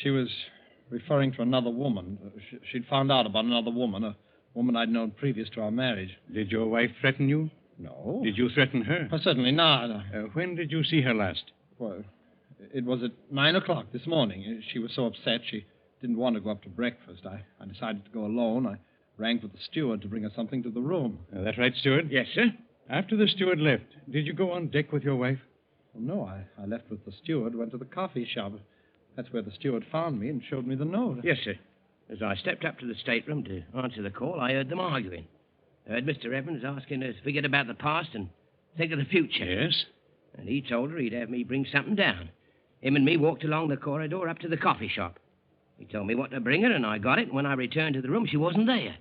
she was referring to another woman. She'd found out about another woman, a woman I'd known previous to our marriage. Did your wife threaten you? No. Did you threaten her? Certainly not. When did you see her last? Well, it was at 9 o'clock this morning. She was so upset she didn't want to go up to breakfast. I decided to go alone. I rang for the steward to bring her something to the room. That right, Steward? Yes, sir. After the steward left, did you go on deck with your wife? Well, no, I left with the steward, went to the coffee shop. That's where the steward found me and showed me the note. Yes, sir. As I stepped up to the stateroom to answer the call, I heard them arguing. I heard Mr. Evans asking her to forget about the past and think of the future. Yes? And he told her he'd have me bring something down. Him and me walked along the corridor up to the coffee shop. He told me what to bring her, and I got it. When I returned to the room, she wasn't there.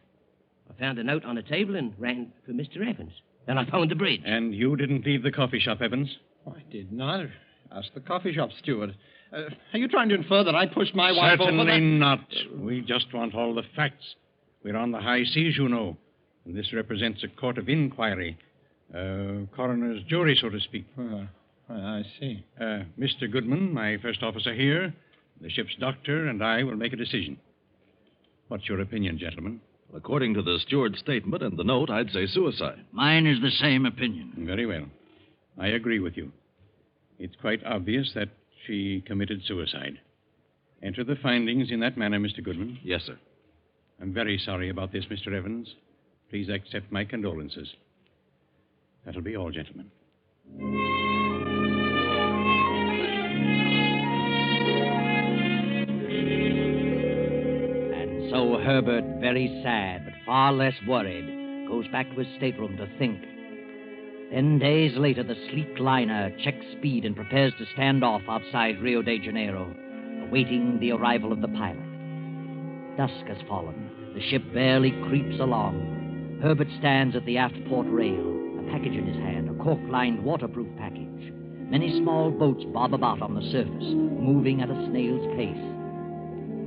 I found a note on the table and ran for Mr. Evans. Then I phoned the bridge. And you didn't leave the coffee shop, Evans? I did not. Ask the coffee shop steward. Are you trying to infer that I pushed my wife over? Certainly not. We just want all the facts. We're on the high seas, you know. And this represents a court of inquiry. Coroner's jury, so to speak. I see. Mr. Goodman, my first officer here, the ship's doctor, and I will make a decision. What's your opinion, gentlemen? According to the steward's statement and the note, I'd say suicide. Mine is the same opinion. Very well. I agree with you. It's quite obvious that she committed suicide. Enter the findings in that manner, Mr. Goodman. Yes, sir. I'm very sorry about this, Mr. Evans. Please accept my condolences. That'll be all, gentlemen. And so Herbert, very sad but far less worried, goes back to his stateroom to think. 10 days later, the sleek liner checks speed and prepares to stand off outside Rio de Janeiro, awaiting the arrival of the pilot. Dusk has fallen. The ship barely creeps along. Herbert stands at the aft port rail, a package in his hand, a cork-lined waterproof package. Many small boats bob about on the surface, moving at a snail's pace.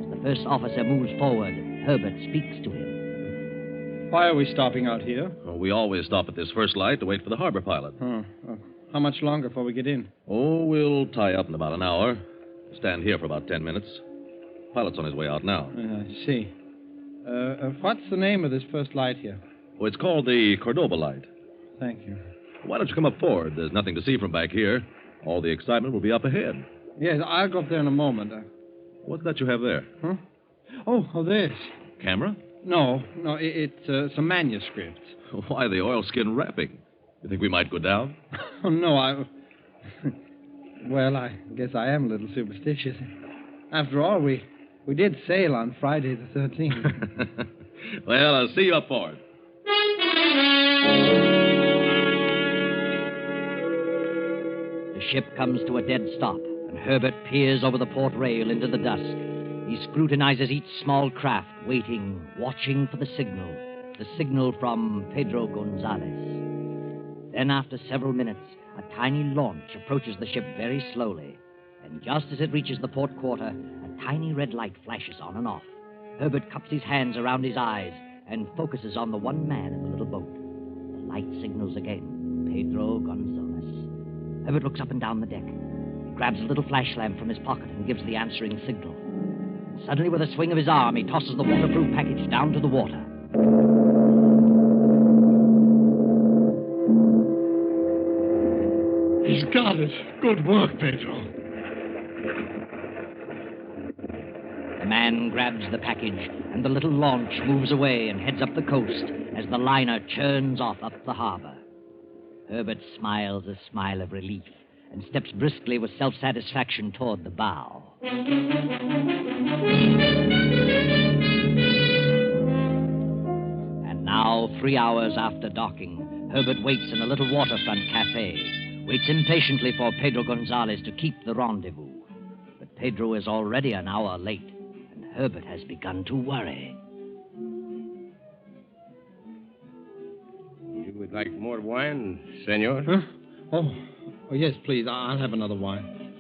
As the first officer moves forward, Herbert speaks to him. Why are we stopping out here? Well, we always stop at this first light to wait for the harbor pilot. How much longer before we get in? Oh, we'll tie up in about an hour. Stand here for about 10 minutes. Pilot's on his way out now. I see. What's the name of this first light here? Oh, it's called the Cordoba Light. Thank you. Why don't you come up forward? There's nothing to see from back here. All the excitement will be up ahead. Yes, I'll go up there in a moment. What's that you have there? Huh? Oh, this. Camera? No, it's some manuscripts. Why the oilskin wrapping? You think we might go down? Oh, no, Well, I guess I am a little superstitious. After all, we did sail on Friday the 13th. Well, I'll see you up forward. The ship comes to a dead stop, and Herbert peers over the port rail into the dusk. He scrutinizes each small craft, waiting, watching for the signal from Pedro Gonzalez. Then, after several minutes, a tiny launch approaches the ship very slowly, and just as it reaches the port quarter, a tiny red light flashes on and off. Herbert cups his hands around his eyes and focuses on the one man in the little boat. The light signals again, Pedro Gonzalez. Herbert looks up and down the deck. He grabs a little flash lamp from his pocket and gives the answering signal. Suddenly, with a swing of his arm, he tosses the waterproof package down to the water. He's got it. Good work, Pedro. The man grabs the package, and the little launch moves away and heads up the coast as the liner churns off up the harbor. Herbert smiles a smile of relief and steps briskly with self-satisfaction toward the bow. And now, 3 hours after docking, Herbert waits in a little waterfront cafe, waits impatiently for Pedro Gonzalez to keep the rendezvous. But Pedro is already an hour late, and Herbert has begun to worry. You would like more wine, senor? Huh? Oh, yes, please. I'll have another wine.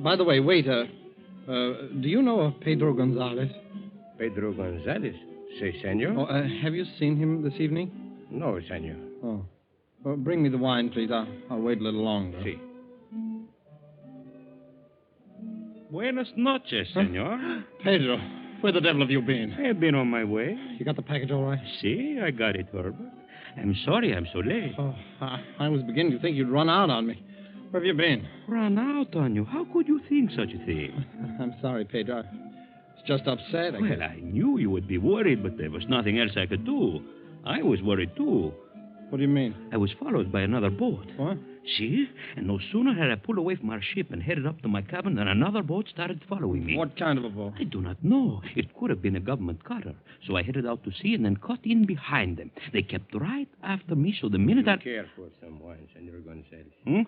By the way, waiter, do you know of Pedro Gonzalez? Pedro Gonzalez? Si, senor. Oh, have you seen him this evening? No, senor. Oh. Well, bring me the wine, please. I'll wait a little longer. Si. Buenas noches, senor. Huh? Pedro, where the devil have you been? I have been on my way. You got the package all right? See, I got it, Herbert. I'm sorry I'm so late. Oh, I was beginning to think you'd run out on me. Where have you been? Run out on you? How could you think such a thing? I'm sorry, Pedro. I was just upset. Well, I knew you would be worried, but there was nothing else I could do. I was worried, too. What do you mean? I was followed by another boat. What? See? And no sooner had I pulled away from our ship and headed up to my cabin than another boat started following me. What kind of a boat? I do not know. It could have been a government cutter. So I headed out to sea and then cut in behind them. They kept right after me, so the minute I... care for some wine, Senor Gonzalez? Hmm?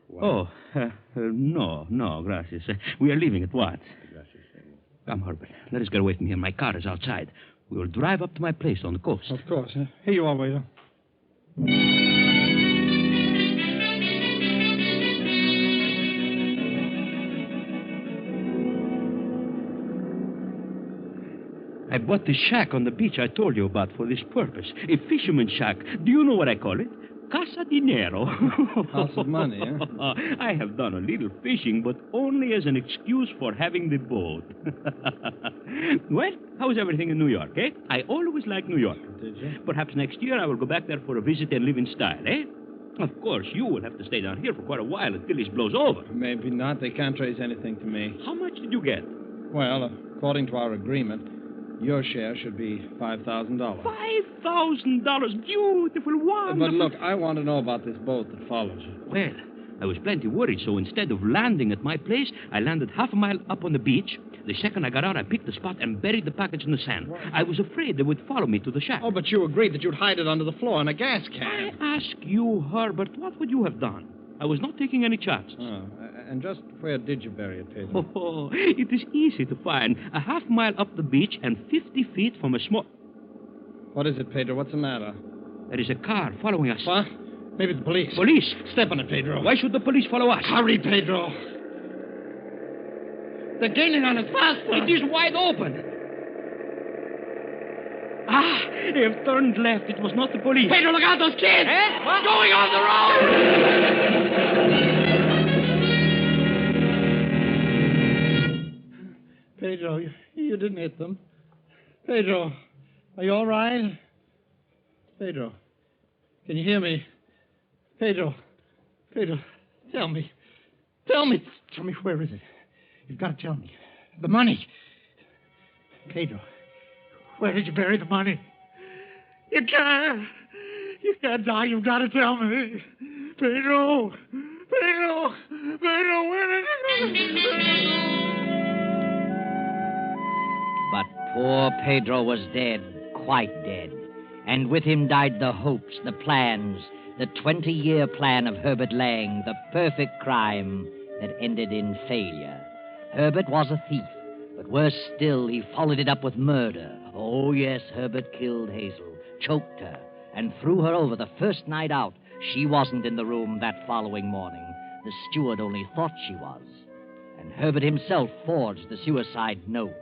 Wine. Oh, no, gracias. We are leaving at once. Gracias, senor. Come, Herbert. Let us get away from here. My car is outside. We will drive up to my place on the coast. Of course. Here you are, waiter. I bought the shack on the beach I told you about for this purpose. A fisherman's shack. Do you know what I call it? Casa Dinero. House of money, eh? I have done a little fishing, but only as an excuse for having the boat. Well, how's everything in New York, eh? I always liked New York. Did you? Perhaps next year I will go back there for a visit and live in style, eh? Of course, you will have to stay down here for quite a while until this blows over. Maybe not. They can't trace anything to me. How much did you get? Well, according to our agreement, your share should be $5,000. $5,000? Beautiful, wonderful. But look, I want to know about this boat that follows you. Well, I was plenty worried, so instead of landing at my place, I landed half a mile up on the beach. The second I got out, I picked the spot and buried the package in the sand. What? I was afraid they would follow me to the shack. Oh, but you agreed that you'd hide it under the floor in a gas can. I ask you, Herbert, what would you have done? I was not taking any chances. Oh, and just where did you bury it, Pedro? Oh, it is easy to find. A half mile up the beach and 50 feet from a small... What is it, Pedro? What's the matter? There is a car following us. What? Maybe the police. Police? Step on it, Pedro. Why should the police follow us? Hurry, Pedro. They're gaining on us faster. It is wide open. Ah, they have turned left. It was not the police. Pedro, look out, those kids! Eh? What? Going on the road! Pedro, you didn't hit them. Pedro, are you all right? Pedro, can you hear me? Pedro, tell me. Tell me, where is it? You've got to tell me. The money. Pedro, where did you bury the money? You can't die. You've got to tell me. Pedro, where did But poor Pedro was dead, quite dead. And with him died the hopes, the plans, the 20-year plan of Herbert Lang, the perfect crime that ended in failure. Herbert was a thief, but worse still, he followed it up with murder. Oh, yes, Herbert killed Hazel, choked her, and threw her over the first night out. She wasn't in the room that following morning. The steward only thought she was. And Herbert himself forged the suicide note.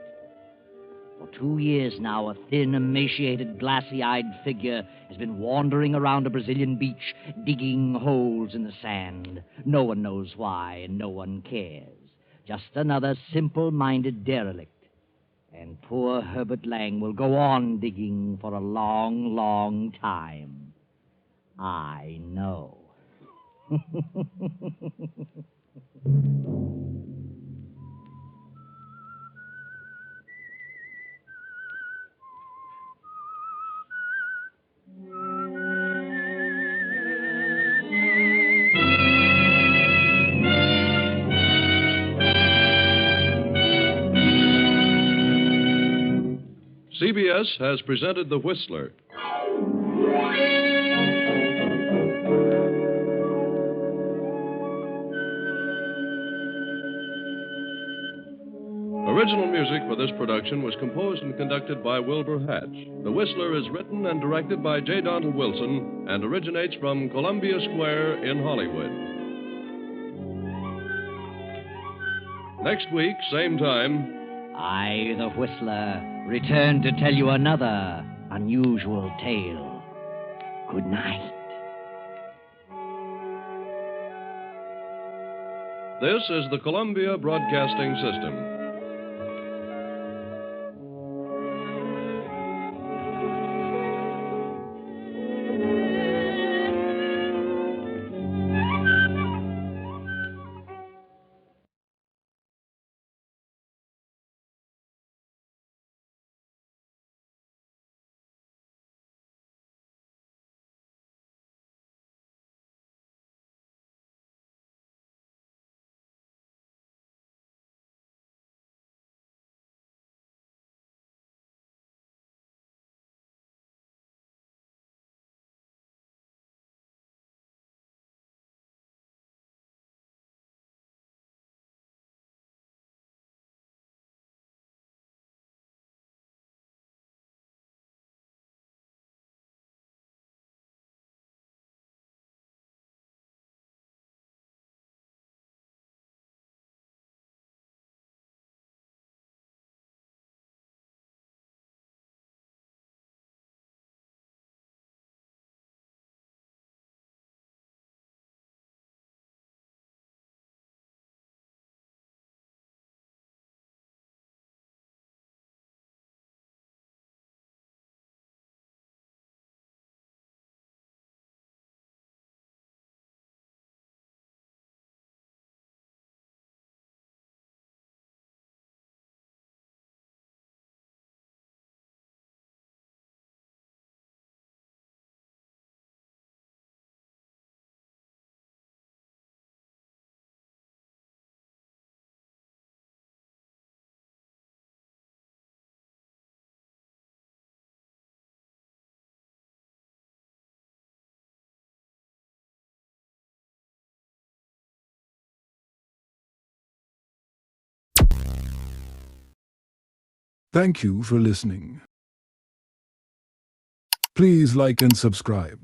For 2 years now, a thin, emaciated, glassy-eyed figure has been wandering around a Brazilian beach, digging holes in the sand. No one knows why, and no one cares. Just another simple-minded derelict. And poor Herbert Lang will go on digging for a long, long time. I know. CBS has presented The Whistler. Original music for this production was composed and conducted by Wilbur Hatch. The Whistler is written and directed by J. Donald Wilson and originates from Columbia Square in Hollywood. Next week, same time, I, the Whistler, return to tell you another unusual tale. Good night. this is the Columbia Broadcasting System. Thank you for listening. Please like and subscribe.